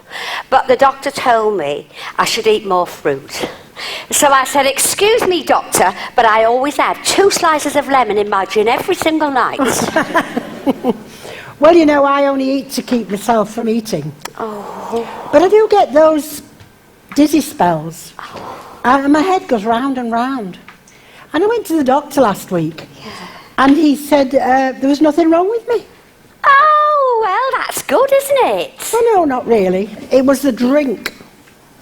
But the doctor told me I should eat more fruit. So I said, excuse me, doctor, but I always have 2 slices of lemon in my gin every single night. Well, you know, I only eat to keep myself from eating. Oh. But I do get those dizzy spells. And my head goes round and round. And I went to the doctor last week. Yeah. And he said there was nothing wrong with me. Oh, well, that's good, isn't it? Well, no, not really. It was the drink.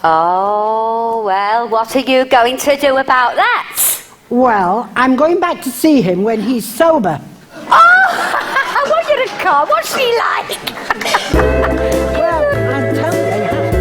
Oh, well, what are you going to do about that? Well, I'm going back to see him when he's sober. Oh, I want you to come. What's he like? Well, I'm telling you, you have to.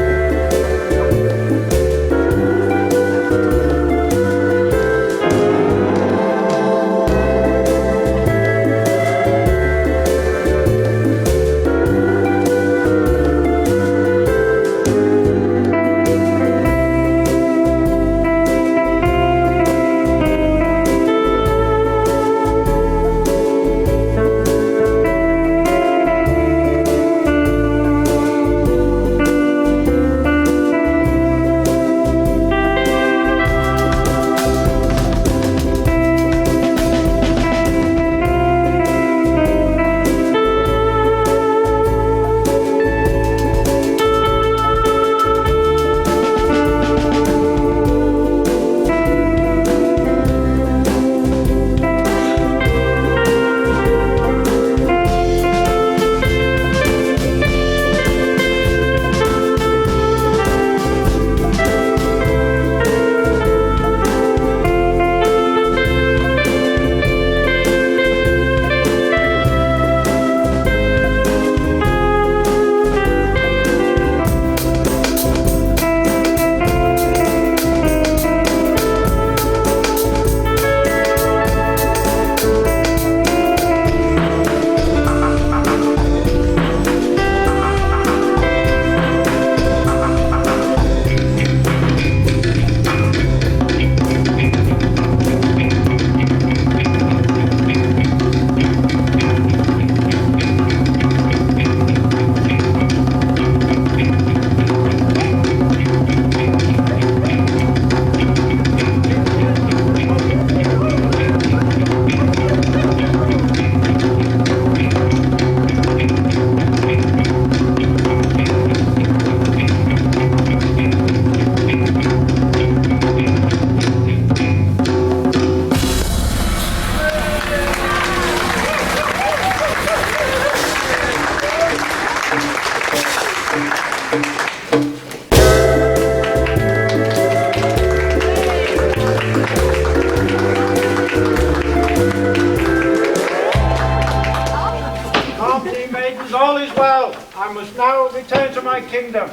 I must now return to my kingdom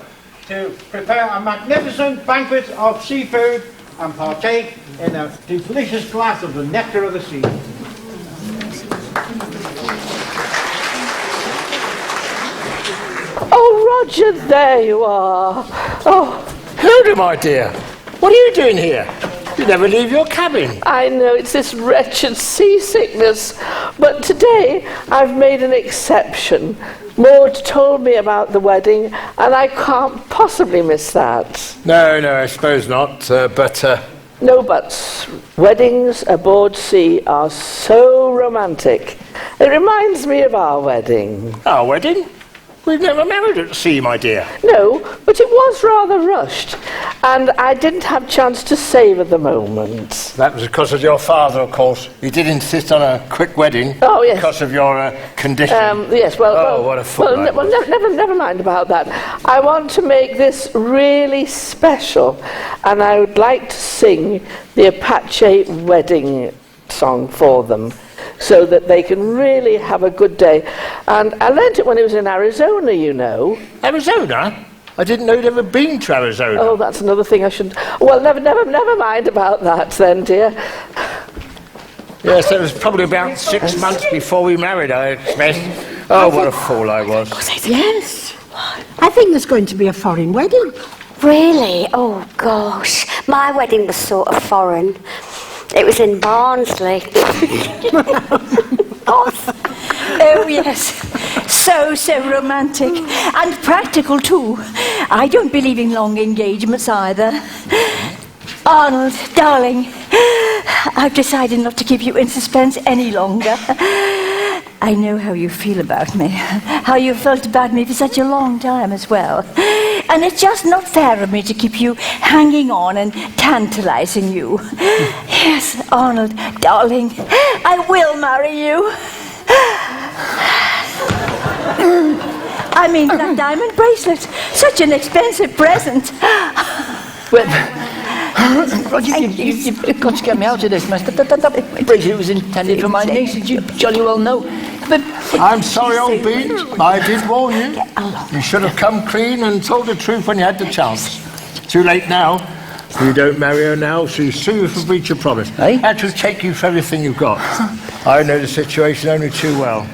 to prepare a magnificent banquet of seafood and partake in a delicious glass of the nectar of the sea. Oh, Roger, there you are. Oh, Hilda, my dear, what are you doing here? You never leave your cabin. I know, it's this wretched seasickness. But today, I've made an exception. Maud told me about the wedding, and I can't possibly miss that. No, I suppose not, but... No buts. Weddings aboard sea are so romantic. It reminds me of our wedding. Our wedding? We've never married at sea, my dear. No, but it was rather rushed, and I didn't have a chance to savour the moment. That was because of your father, of course. He did insist on a quick wedding. Oh, yes. Because of your condition. Yes, well... Oh, what a fool never mind about that. I want to make this really special, and I would like to sing the Apache wedding song for them, so that they can really have a good day. And I learnt it when I was in Arizona, you know. Arizona? I didn't know you'd ever been to Arizona. Oh, that's another thing I should... Well, never mind about that then, dear. Yes, it was probably about 6 months before we married, I expect. Oh, what a fool I was. Yes. I think there's going to be a foreign wedding. Really? Oh, gosh. My wedding was sort of foreign. It was in Barnsley. Oh, yes. So romantic. And practical, too. I don't believe in long engagements either. Arnold, darling, I've decided not to keep you in suspense any longer. I know how you feel about me, how you felt about me for such a long time as well. And it's just not fair of me to keep you hanging on and tantalizing you. Yes, Arnold, darling, I will marry you. I mean, that diamond bracelet, such an expensive present. Roger, you've got to get me out of this mess. That bracelet was intended for my niece, as you jolly well know. But I'm sorry, old bean. I did warn you. You should have come clean and told the truth when you had the chance. Too late now. If you don't marry her now, she'll sue you for breach of promise. That will take you for everything you've got. I know the situation only too well.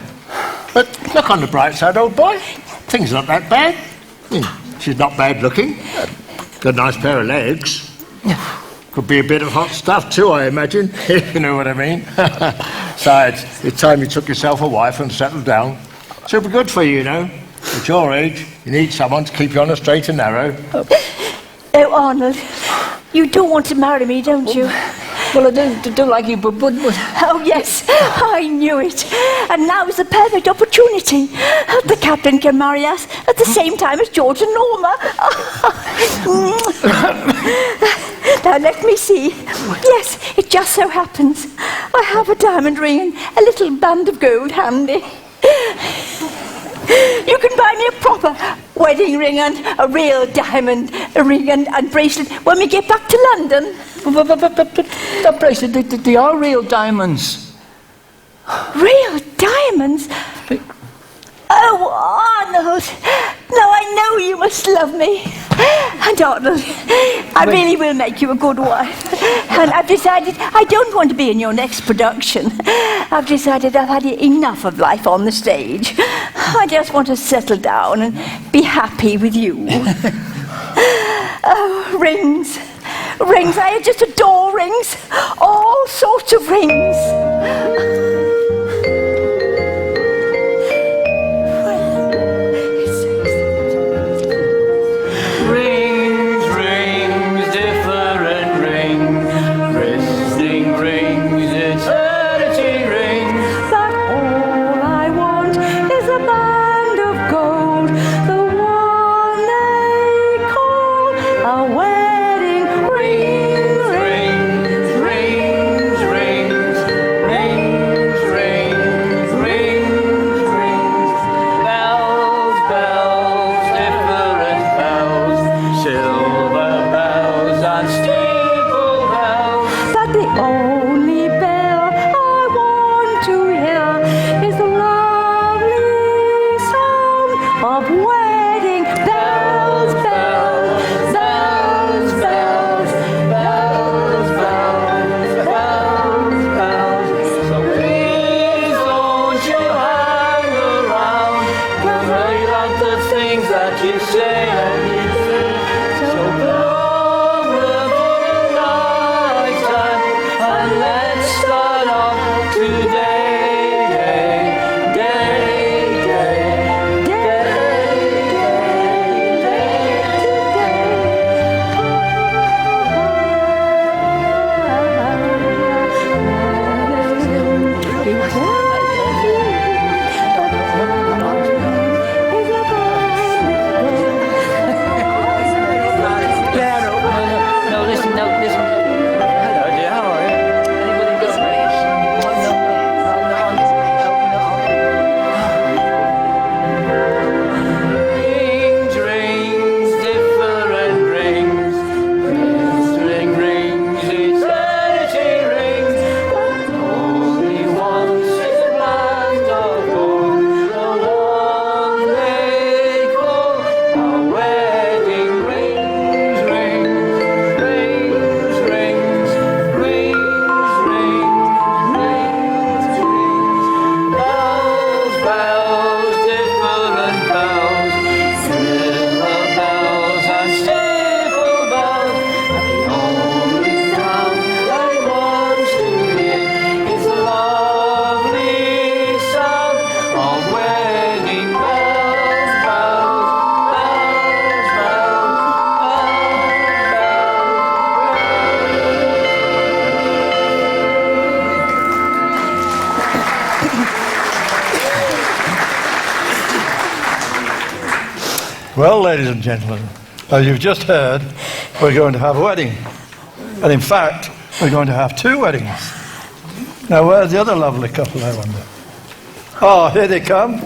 But look on the bright side, old boy. Things not that bad. She's not bad looking. Got a nice pair of legs. Could be a bit of hot stuff too, I imagine, if you know what I mean. Besides, it's time you took yourself a wife and settled down. She'll be good for you, you know. At your age, you need someone to keep you on the straight and narrow. Oh, Arnold, you do want to marry me, don't you? Well, I don't like you, but... Oh, yes, I knew it. And now is the perfect opportunity. The captain can marry us at the same time as George and Norma. Now, let me see. Yes, it just so happens I have a diamond ring and a little band of gold handy. You can buy me a proper wedding ring and a real diamond ring and bracelet when we get back to London. But that bracelet, they are real diamonds. Real diamonds? Oh, Arnold, now I know you must love me. And Arnold, I really will make you a good wife. And I've decided I don't want to be in your next production. I've decided I've had enough of life on the stage. I just want to settle down and be happy with you. Oh, rings. Rings, I just adore rings. All sorts of rings. Well, ladies and gentlemen, as you've just heard, we're going to have a wedding. And in fact, we're going to have 2 weddings. Now, where's the other lovely couple, I wonder? Oh, here they come.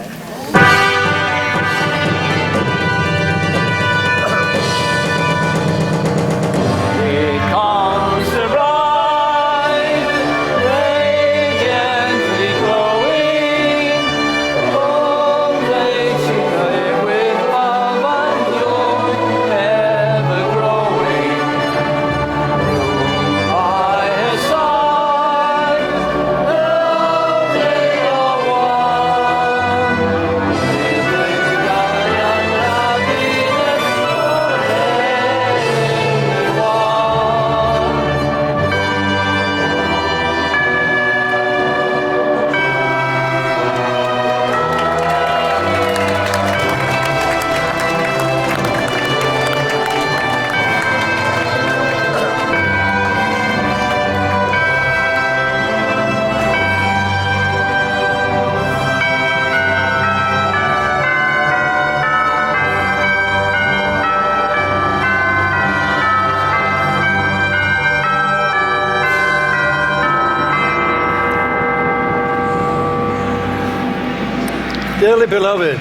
Dearly beloved,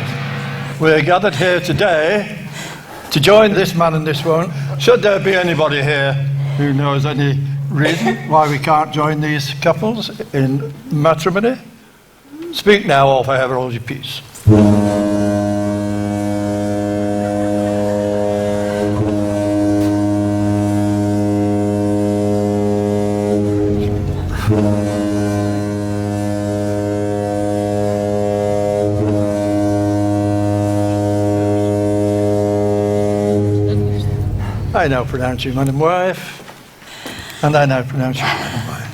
we're gathered here today to join this man and this woman. Should there be anybody here who knows any reason why we can't join these couples in matrimony? Speak now or forever hold your peace. I now pronounce you man and wife, and I now pronounce you man and wife.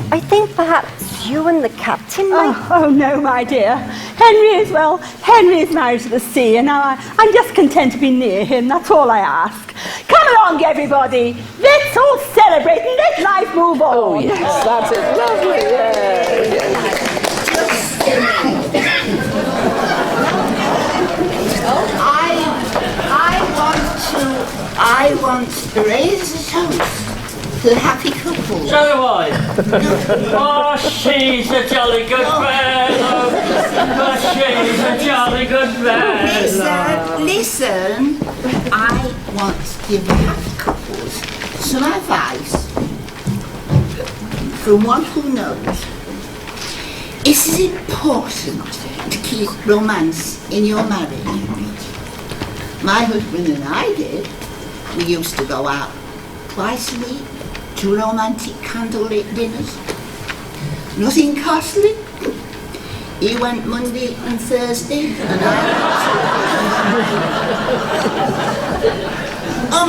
I think perhaps you and the captain might... Oh, no, my dear. Henry is married to the sea, and now I'm just content to be near him. That's all I ask. Come along, everybody. Let's all celebrate and let life move on. Oh, yes, that's it. Lovely. I want to raise a toast to to the happy couple. So do I. Oh, she's a jolly good fellow. Oh, she's a jolly good fellow. Listen, I want to give the happy couples some advice from one who knows. It is important to keep romance in your marriage. My husband and I did. We used to go out twice a week to romantic candlelit dinners. Nothing costly. He went Monday and Thursday, and I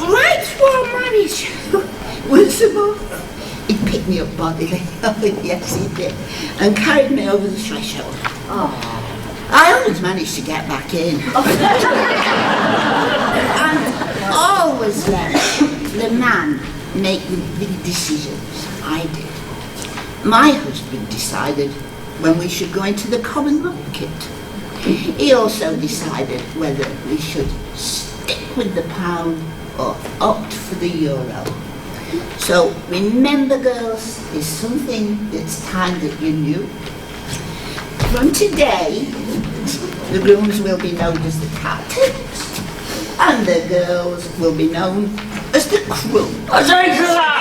right while marriage was about, he picked me up bodily. Yes, he did, and carried me over the threshold. I always managed to get back in. And always let the man make the big decisions. I did. My husband decided when we should go into the common market. He also decided whether we should stick with the pound or opt for the euro. So remember, girls, there's something that's time that you knew. From today, the grooms will be known as the captains, and the girls will be known as the crew. Thanks for that!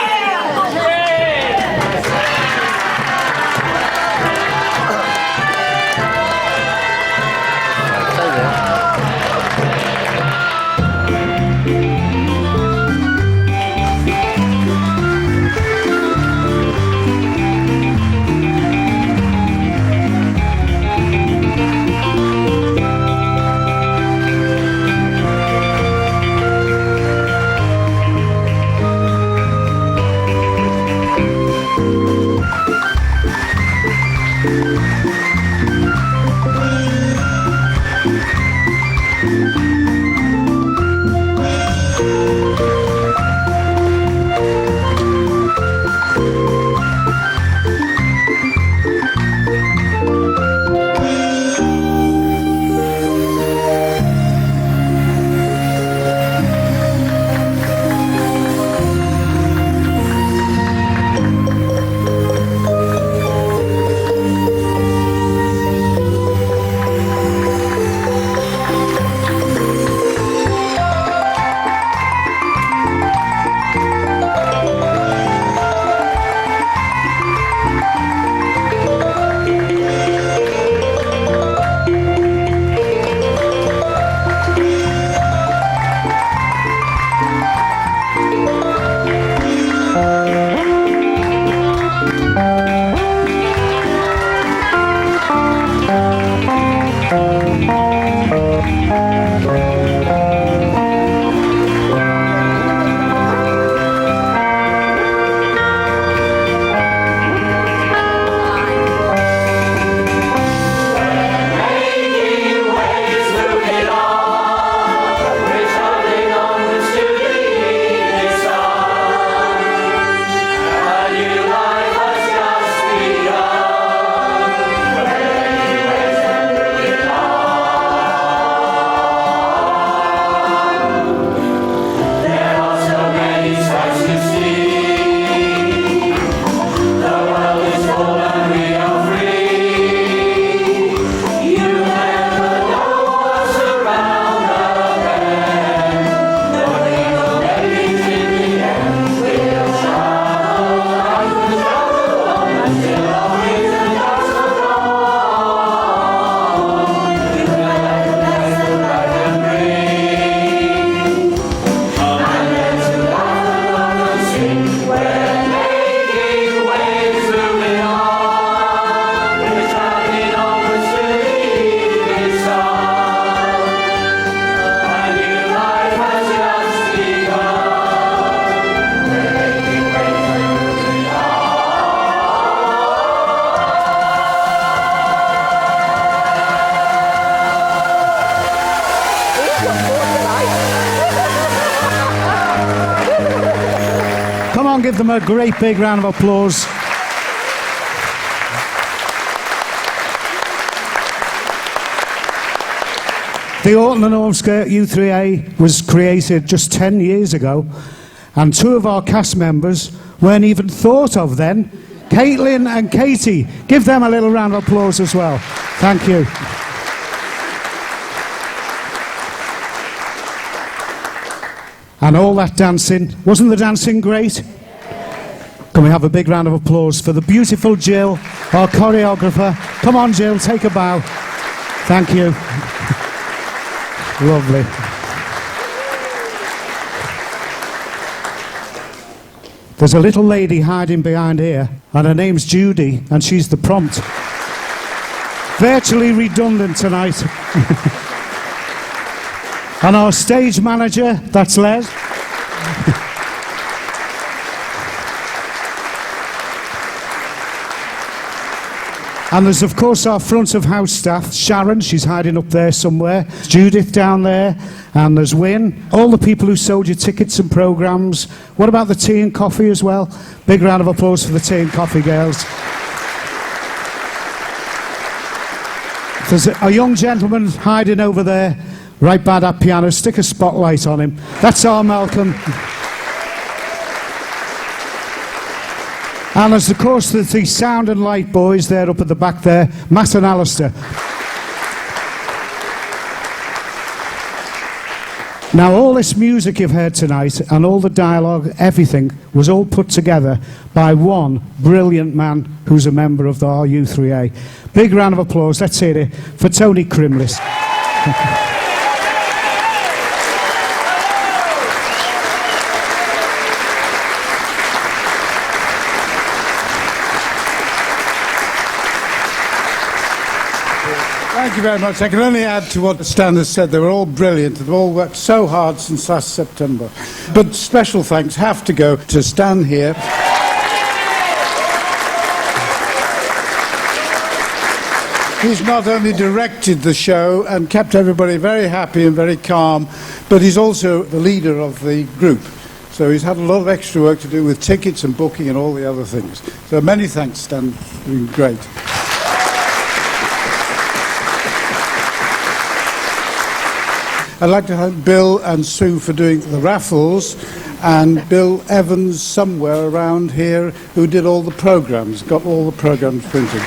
Give them a great big round of applause. The Aughton and Ormskirk U3A was created just 10 years ago, And two of our cast members weren't even thought of then, Caitlin and Katie. Give them a little round of applause as well. Thank you. And all that dancing, wasn't the dancing great? Can we have a big round of applause for the beautiful Jill, our choreographer? Come on, Jill, take a bow. Thank you. Lovely. There's a little lady hiding behind here, and her name's Judy, and she's the prompt. Virtually redundant tonight. And our stage manager, that's Les. And there's, of course, our front of house staff. Sharon, she's hiding up there somewhere. Judith down there. And there's Wynne. All the people who sold you tickets and programmes. What about the tea and coffee as well? Big round of applause for the tea and coffee girls. There's a young gentleman hiding over there, right by that piano. Stick a spotlight on him. That's our Malcolm. And there's, of course, the sound and light boys there up at the back there, Matt and Alistair. Now, all this music you've heard tonight, and all the dialogue, everything, was all put together by one brilliant man who's a member of the RU3A. Big round of applause, let's hear it, for Tony Crimlis. Thank you very much. I can only add to what Stan has said. They were all brilliant. They've all worked so hard since last September. But special thanks have to go to Stan here. He's not only directed the show and kept everybody very happy and very calm, but he's also the leader of the group. So he's had a lot of extra work to do with tickets and booking and all the other things. So many thanks, Stan. You've been great. I'd like to thank Bill and Sue for doing the raffles, and Bill Evans somewhere around here who did all the programmes, got all the programmes printed.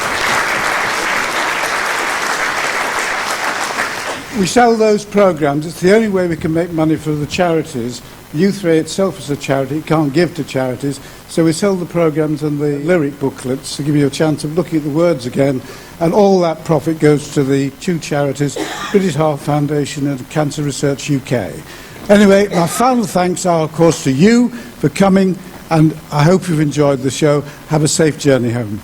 We sell those programmes. It's the only way we can make money for the charities. U3A itself is a charity. It can't give to charities. So we sell the programmes and the lyric booklets to give you a chance of looking at the words again. And all that profit goes to the two charities, British Heart Foundation and Cancer Research UK. Anyway, my final thanks are, of course, to you for coming, and I hope you've enjoyed the show. Have a safe journey home.